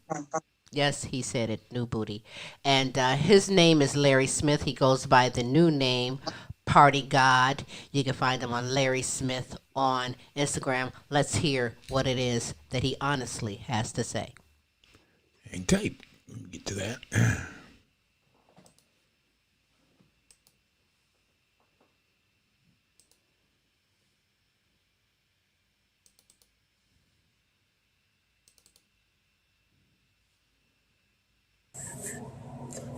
Yes, he said it, New Booty. And his name is Larry Smith. He goes by the new name Party God. You can find him on Larry Smith on Instagram. Let's hear what it is that he honestly has to say. Hang tight. Let me get to that.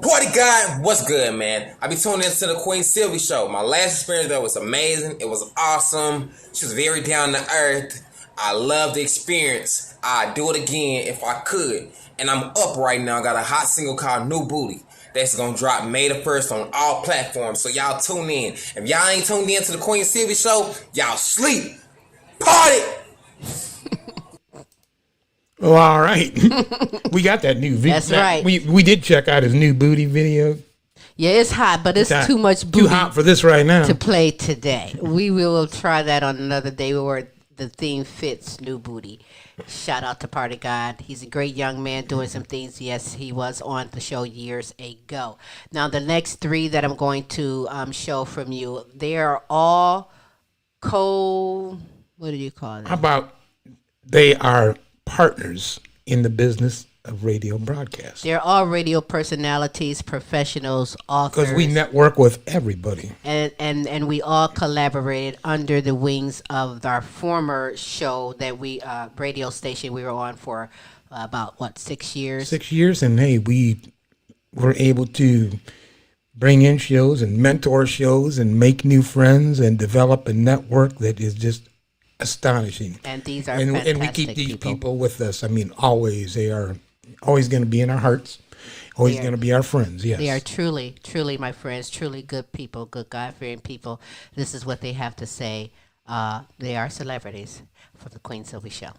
Party God, what's good, man? I be tuning into the Queen Silvy show. My last experience there was amazing. It was awesome. She was very down to earth. I love the experience. I'd do it again if I could. And I'm up right now. I got a hot single called New Booty. That's gonna drop May the 1st on all platforms. So y'all tune in. If y'all ain't tuned in to the Queen Silvy show, y'all sleep. Party! Well, all right. We got that new video. That's right. We did check out his new booty video. Yeah, it's hot, but it's hot. too much booty Too hot for this right now. to play today. We will try that on another day where the theme fits New Booty. Shout out to Party God. He's a great young man doing some things. Yes, he was on the show years ago. Now, the next three that I'm going to show from you, they are all what do you call them? How about they are partners in the business of radio broadcast? They're all radio personalities, professionals, authors. Because we network with everybody. And we all collaborated under the wings of our former show that radio station we were on for about 6 years. 6 years, and hey, we were able to bring in shows and mentor shows and make new friends and develop a network that is just astonishing. And these are and fantastic we keep these people with us. I mean, always. They are always going to be in our hearts, always going to be our friends. Yes, they are truly, truly my friends, truly good people, good God-fearing people. This is what they have to say. They are celebrities for the Queen Silvy show.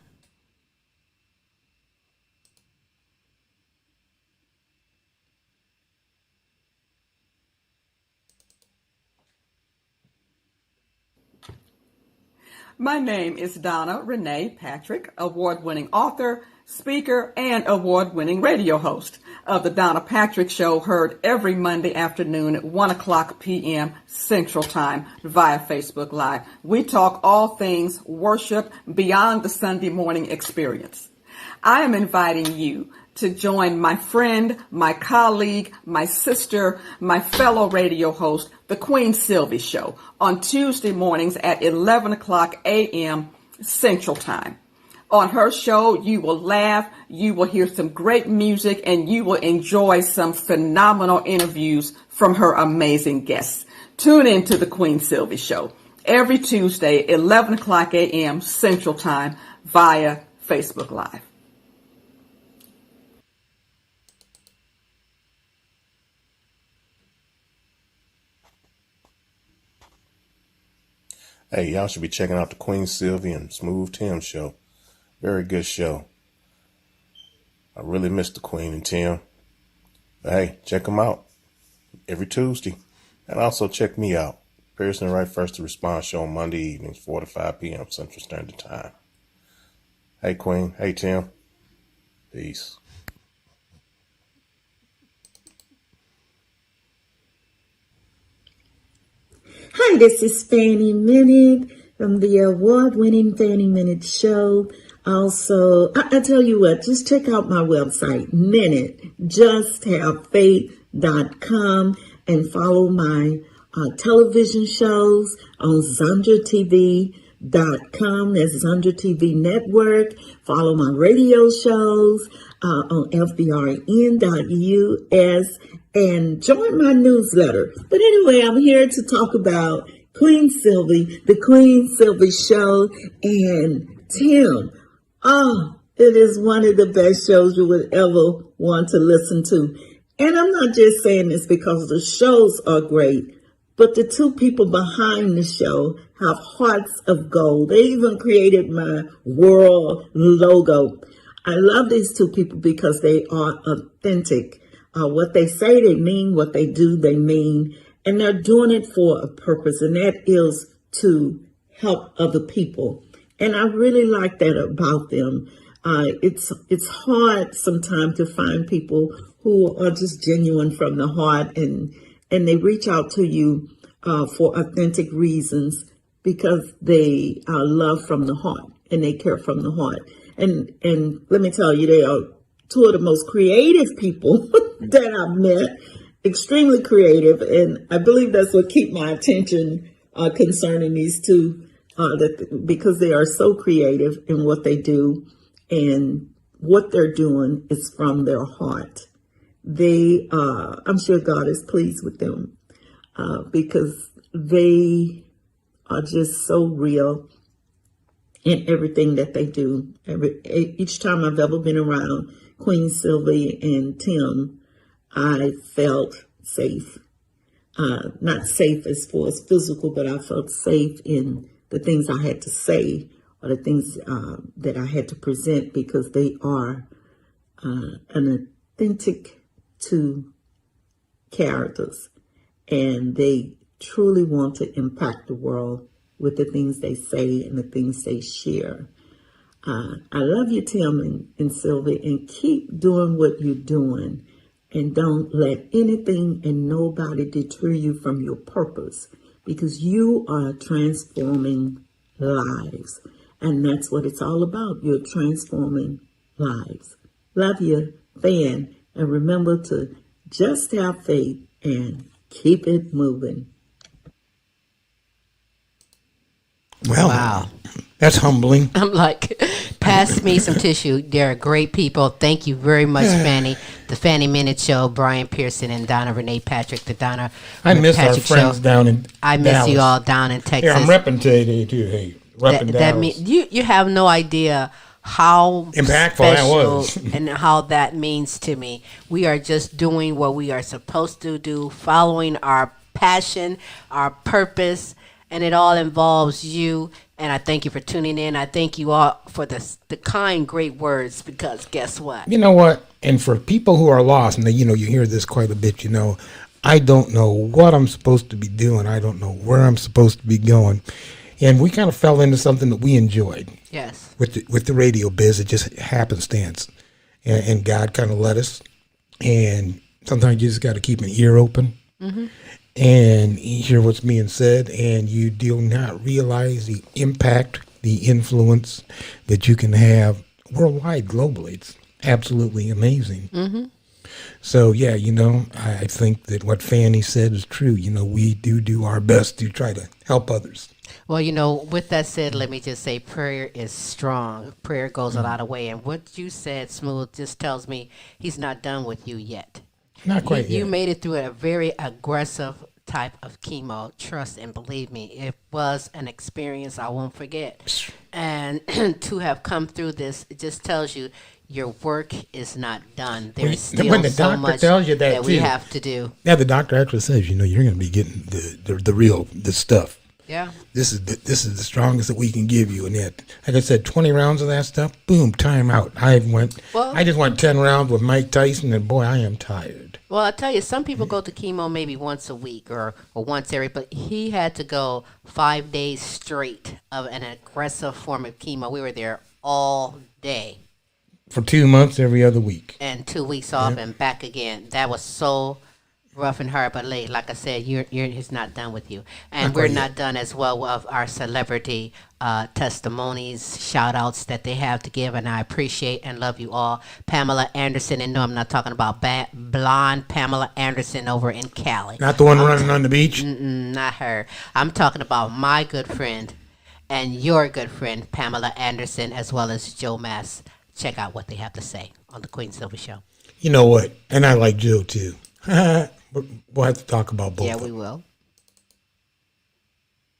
My name is Donna Renee Patrick, award-winning author, speaker, and award-winning radio host of the Donna Patrick Show, heard every Monday afternoon at 1 o'clock p.m. Central Time via Facebook Live. We talk all things worship beyond the Sunday morning experience. I am inviting you to join my friend, my colleague, my sister, my fellow radio host, the Queen Silvy Show, on Tuesday mornings at 11 o'clock a.m. Central Time. On her show, you will laugh, you will hear some great music, and you will enjoy some phenomenal interviews from her amazing guests. Tune in to the Queen Silvy Show every Tuesday, 11 o'clock a.m. Central Time via Facebook Live. Hey, y'all should be checking out the Queen Silvy and Smooth Tim show. Very good show. I really miss the Queen and Tim. But hey, check them out every Tuesday. And also check me out. Pearson Wright First to Respond show on Monday evenings, 4 to 5 p.m. Central Standard Time. Hey, Queen. Hey, Tim. Peace. Hi, this is Fanny Minute from the award-winning Fanny Minute Show. Also, I tell you what, just check out my website, minutejusthavefaith.com, and follow my television shows on ZandraTV.com. That's Zandra TV Network. Follow my radio shows on FBRN.US. And join my newsletter. But anyway, I'm here to talk about Queen Silvy, the Queen Silvy Show, and Tim. Oh, it is one of the best shows you would ever want to listen to. And I'm not just saying this because the shows are great, but the two people behind the show have hearts of gold. They even created my world logo. I love these two people because they are authentic. What they say, they mean. What they do, they mean. And they're doing it for a purpose, and that is to help other people. And I really like that about them. It's hard sometimes to find people who are just genuine from the heart, and they reach out to you for authentic reasons because they love from the heart and they care from the heart. And let me tell you, they are two of the most creative people that I've met. Extremely creative, and I believe that's what keep my attention concerning these two, because they are so creative in what they do, and what they're doing is from their heart. I'm sure God is pleased with them because they are just so real in everything that they do. Each time I've ever been around Queen Silvy and Tim, I felt safe. Not safe as far as physical, but I felt safe in the things I had to say or the things that I had to present, because they are an authentic two characters, and they truly want to impact the world with the things they say and the things they share. I love you, Tim and Silvy, and keep doing what you're doing. And don't let anything and nobody deter you from your purpose, because you are transforming lives. And that's what it's all about. You're transforming lives. Love you, fan. And remember to just have faith and keep it moving. Well, Wow. That's humbling. I'm like, pass me some tissue. They're great people. Thank you very much, Fanny. The Fanny Minute Show, Brian Pearson and Donna Renee Patrick. The Donna I miss Patrick our friends Show. down in I miss Dallas. you all down in Texas. Yeah, I'm repping today too. Hey, repping that Dallas. you have no idea how Impactful special that was. and how that means to me. We are just doing what we are supposed to do, following our passion, our purpose, and it all involves you. And I thank you for tuning in. I thank you all for the kind, great words, because guess what? You know what? And for people who are lost, and you hear this quite a bit, I don't know what I'm supposed to be doing. I don't know where I'm supposed to be going. And we kind of fell into something that we enjoyed. Yes. With the radio biz, it just happenstance. And God kind of led us. And sometimes you just got to keep an ear open. Mm-hmm. And hear what's being said, and you do not realize the impact, the influence that you can have worldwide, globally. It's absolutely amazing. Mm-hmm. So, yeah, I think that what Fanny said is true. We do our best to try to help others. Well, with that said, let me just say prayer is strong. Prayer goes a lot of way. And what you said, Smooth, just tells me he's not done with you yet. Not quite yet. You made it through a very aggressive type of chemo. Trust and believe me, it was an experience I won't forget. And to have come through this, it just tells you your work is not done. There's still so much tells you that we have to do. Yeah, the doctor actually says, you're going to be getting the stuff. Yeah. This is the strongest that we can give you. And yet, like I said, 20 rounds of that stuff, boom, time out. I just went 10 rounds with Mike Tyson, and boy, I am tired. Well, I tell you, some people go to chemo maybe once a week or once every, but he had to go 5 days straight of an aggressive form of chemo. We were there all day. For 2 months, every other week. And 2 weeks off and back again. That was so rough and hard, but like I said, he's not done with you, and we're not done as well with our celebrity testimonies, shout outs that they have to give, and I appreciate and love you all. Pamela Anderson, and no, I'm not talking about blonde Pamela Anderson over in Cali. Not the one running on the beach? Not her. I'm talking about my good friend and your good friend Pamela Anderson, as well as Joe Mass. Check out what they have to say on the Queen Silvy Show. You know what? And I like Joe too. We'll have to talk about both. Yeah, we will.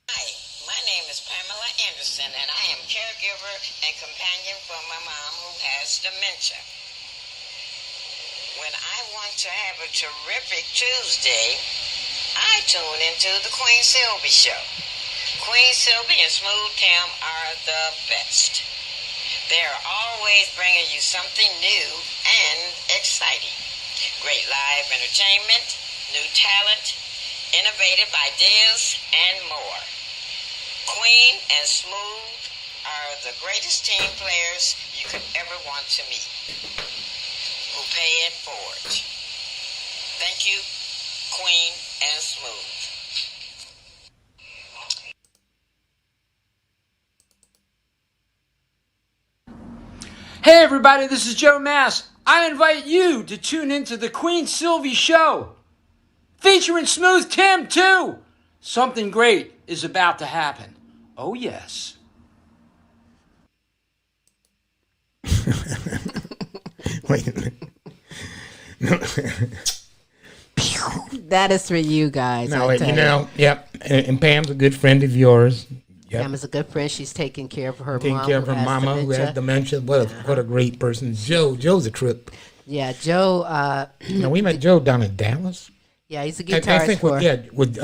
Hi, my name is Pamela Anderson, and I am caregiver and companion for my mom who has dementia. When I want to have a terrific Tuesday, I tune into the Queen Silvy Show. Queen Silvy and Smooth Tim are the best. They're always bringing you something new and exciting. Great live entertainment, new talent, innovative ideas, and more. Queen and Smooth are the greatest team players you could ever want to meet, who pay it forward. Thank you, Queen and Smooth. Hey everybody, this is Joe Mass. I invite you to tune into the Queen Silvy Show, featuring Smooth Tim too. Something great is about to happen. Oh yes. Wait a minute. No. That is for you guys. No, yep. And Pam's a good friend of yours. Yep. Pam is a good friend. She's taking care of her Taking mom. care of her mama who has dementia. What a great person. Joe's a trip. Yeah, Joe. Now, we met Joe down in Dallas. Yeah, he's a guitarist. I think with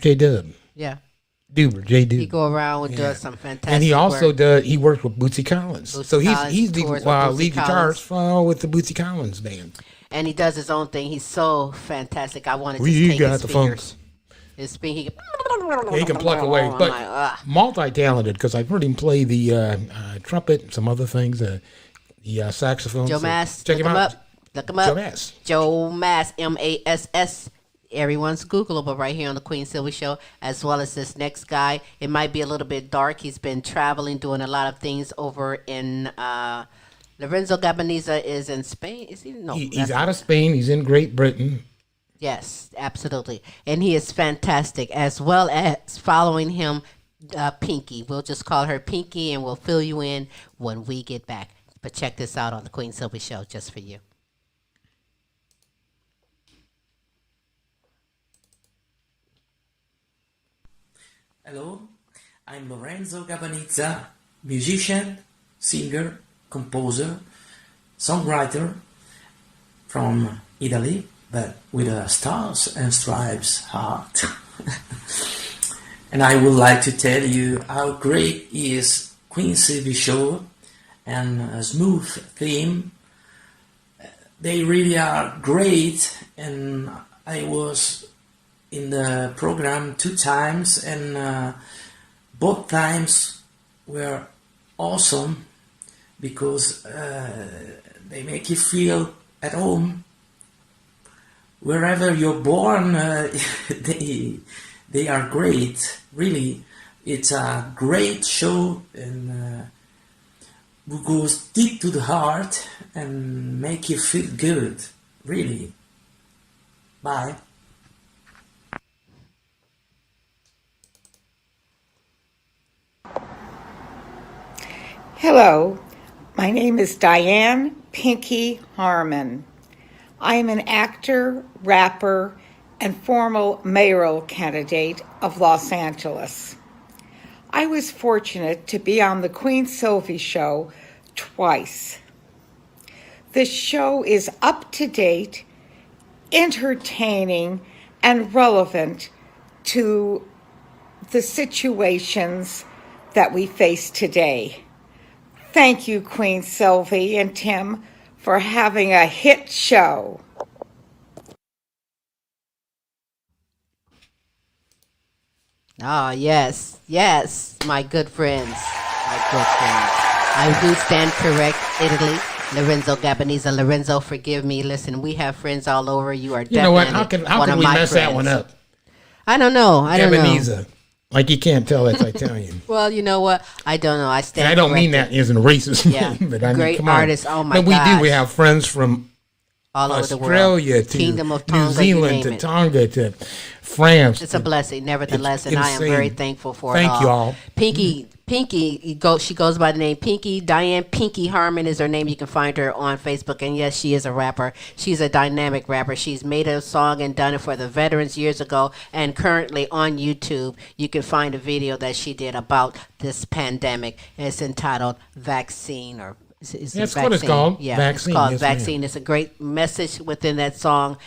J Dub. Yeah. Duber, J Dub. He go around and does some fantastic and he also work. does. He works with Bootsy Collins. Bootsy Collins he's the tours with lead Bootsy guitarist with the Bootsy Collins band. And he does his own thing. He's so fantastic. I wanted to We take got his the speakers. funk. His speak, He can pluck away, I'm but like, multi-talented because I've heard him play the trumpet and some other things, the saxophone. Joe Mass. Check Look him out. Look him up. Joe Mass. Joe Mass, Mass. Everyone's Googleable right here on the Queen Silvy Show, as well as this next guy. It might be a little bit dark. He's been traveling, doing a lot of things over in Lorenzo Gabaniza is in Spain. Is he? No, He's out of Spain. He's in Great Britain. Yes, absolutely. And he is fantastic, as well as following him, Pinky. We'll just call her Pinky, and we'll fill you in when we get back. But check this out on the Queen Silvy Show, just for you. Hello, I'm Lorenzo Gabanizza, musician, singer, composer, songwriter from Italy, but with a stars and stripes heart. And I would like to tell you how great is Queen Silvy Show and a smooth theme. They really are great, and I was in the program 2 times, and both times were awesome because they make you feel at home. Wherever you're born, they are great. Really, it's a great show, and who goes deep to the heart and make you feel good. Really. Bye. Hello, my name is Diane Pinky Harmon. I am an actor, rapper, and former mayoral candidate of Los Angeles. I was fortunate to be on the Queen Silvy Show twice. The show is up to date, entertaining, and relevant to the situations that we face today. Thank you, Queen Silvy and Tim, for having a hit show. Oh, yes, my good friends, I do stand correct, Italy. Lorenzo Gabaniza. Lorenzo, forgive me. Listen, we have friends all over. You are definitely You know what? How can we mess that one up? I don't know. Gabaniza. Like you can't tell that's Italian. Well, you know what? I don't know. I stand. And I don't mean that as a racist. Yeah. But I mean, Great come on. artists. Oh my God! But gosh. we have friends from all over the world. Australia to Kingdom of New Tonga, Zealand you to name it. Tonga to France. It's a blessing, nevertheless, and I am insane. very thankful for Thank it all. you all. Pinky, she goes by the name Pinky. Diane Pinky Harmon is her name. You can find her on Facebook, and yes, she is a rapper. She's a dynamic rapper. She's made a song and done it for the veterans years ago, and currently on YouTube, you can find a video that she did about this pandemic. It's entitled Vaccine or That's what it's called. Yeah, Vaccine. it's called Yes, ma'am. Vaccine. It's a great message within that song.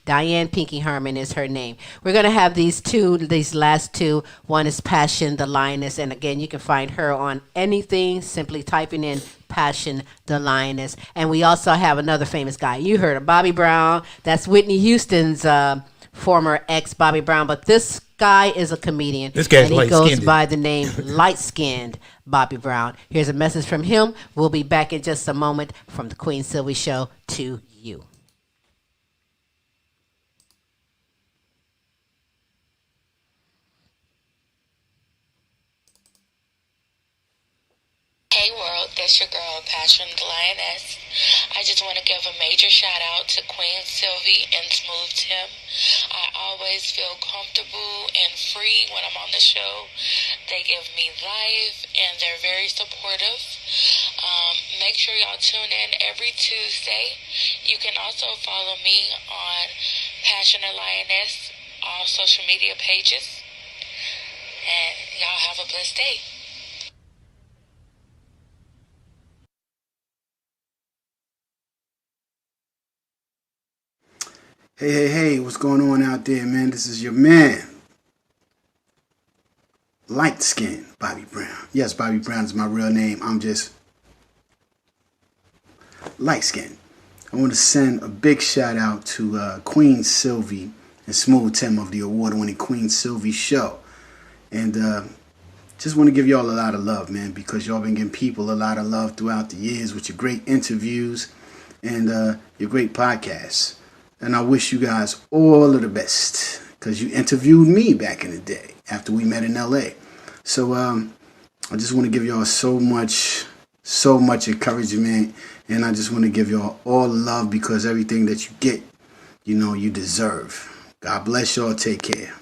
Diane Pinky Harmon is her name. We're going to have these last two. One is Passion, the Lioness. And again, you can find her on anything, simply typing in Passion, the Lioness. And we also have another famous guy. You heard of Bobby Brown. That's Whitney Houston's former ex, Bobby Brown. But this guy is a comedian. This guy's and he goes light-skinned. by the name Light Skinned Bobby Brown. Here's a message from him. We'll be back in just a moment from the Queen Silvy Show to you. Hey world, that's your girl, Passion the Lioness. I just want to give a major shout out to Queen Silvy and Smooth Tim. I always feel comfortable and free when I'm on the show. They give me life and they're very supportive. Make sure y'all tune in every Tuesday. You can also follow me on Passion the Lioness, all social media pages. And y'all have a blessed day. Hey, what's going on out there, man? This is your man, Light Skin Bobby Brown. Yes, Bobby Brown is my real name. I'm just light skin. I want to send a big shout out to Queen Silvy and Smooth Tim of the award-winning Queen Silvy Show. And just want to give y'all a lot of love, man, because y'all been giving people a lot of love throughout the years with your great interviews and your great podcasts. And I wish you guys all of the best because you interviewed me back in the day after we met in LA. So I just want to give y'all so much encouragement. And I just want to give y'all all love because everything that you get, you deserve. God bless y'all. Take care.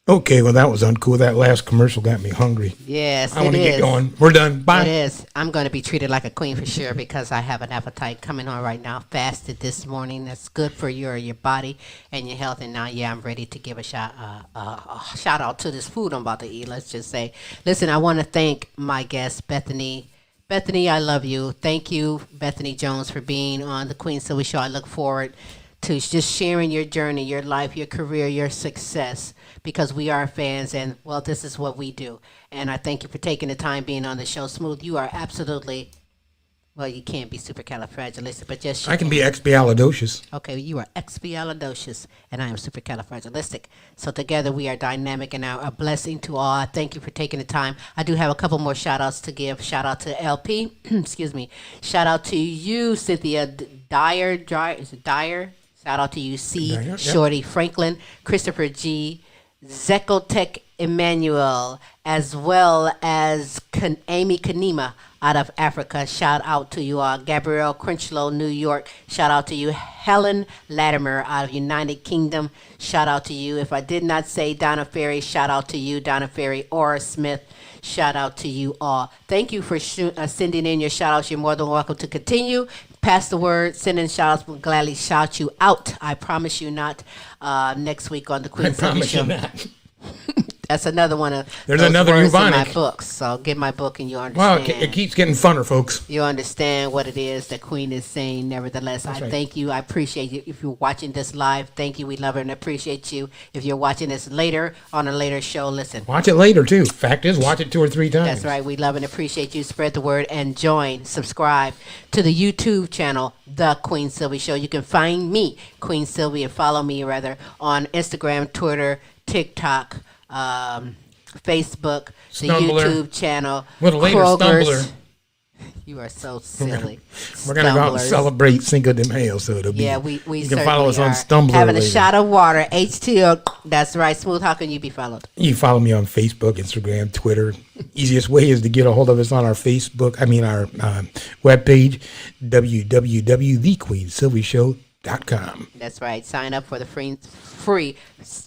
Okay, well, that was uncool. That last commercial got me hungry. Yes, I want to get going. We're done. Bye. It is. I'm going to be treated like a queen for sure because I have an appetite coming on right now. Fasted this morning. That's good for your body and your health. And now, I'm ready to give a shout out to this food I'm about to eat. Let's just say, listen, I want to thank my guest, Bethany. Bethany, I love you. Thank you, Bethany Jones, for being on the Queen Silvy Show. I look forward to just sharing your journey, your life, your career, your success, because we are fans and, well, this is what we do. And I thank you for taking the time being on the show. Smooth, you are absolutely, well, you can't be supercalifragilistic, but just I can be expialidocious. Okay, you are expialidocious, and I am supercalifragilistic. So together we are dynamic and are a blessing to all. I thank you for taking the time. I do have a couple more shout-outs to give. Shout-out to LP. Excuse me. Shout-out to you, Cynthia Dyer. Is it Dyer? Shout-out to you, C. Dyer, yep. Shorty Franklin, Christopher G., Zekotech Emmanuel, as well as Amy Kanima out of Africa. Shout out to you all. Gabrielle Crenchlow, New York. Shout out to you. Helen Latimer out of United Kingdom. Shout out to you. If I did not say Donna Ferry, shout out to you. Donna Ferry or Smith. Shout out to you all. Thank you for sending in your shout outs. You're more than welcome to continue. Pass the word. Send in shout outs. We'll gladly shout you out. I promise you not. Next week on the Queen Silvy Show. You not. That's another one of There's those another words in my Ubonic. books. So get my book and you Well, understand. it keeps getting funner, folks. You understand what it is the Queen is saying. Nevertheless, That's I right. thank you. I appreciate you. If you're watching this live, thank you. We love and appreciate you. If you're watching this later on a later show, listen. Watch it later, too. Fact is, watch it 2 or 3 times. That's right. We love and appreciate you. Spread the word and subscribe to the YouTube channel, The Queen Silvy Show. You can find me, Queen Silvy, and follow me, rather, on Instagram, Twitter, TikTok, Facebook, the Stumbler. YouTube channel, With a later Kroger's. Stumbler. You are so silly. We're going to go out and Stumblers. celebrate Cinco de Mayo, so it'll be. Yeah, we You can follow us on certainly are. Stumbler Having a later. shot of water, H2O. That's right. Smooth, how can you be followed? You can follow me on Facebook, Instagram, Twitter. Easiest way is to get a hold of us on our our webpage, www.thequeensilvyshow.com. That's right. Sign up for the free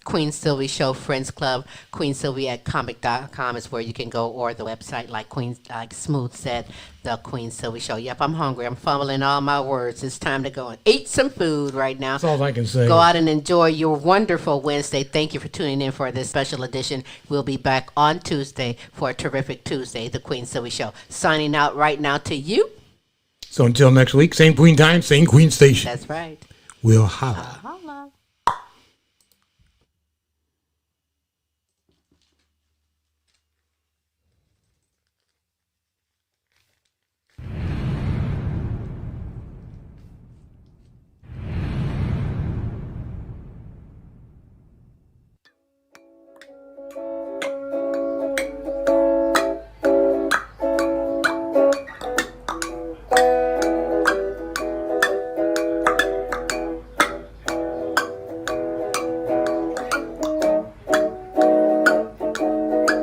Queen Silvy Show Friends Club. Queen Silvy at comic.com is where you can go, or the website, like Smooth said, the Queen Silvy Show. Yep, I'm hungry. I'm fumbling all my words. It's time to go and eat some food right now. That's all I can say. Go out and enjoy your wonderful Wednesday. Thank you for tuning in for this special edition. We'll be back on Tuesday for a terrific Tuesday, the Queen Silvy Show. Signing out right now to you. So until next week, same Queen time, same Queen station. That's right. We'll holla.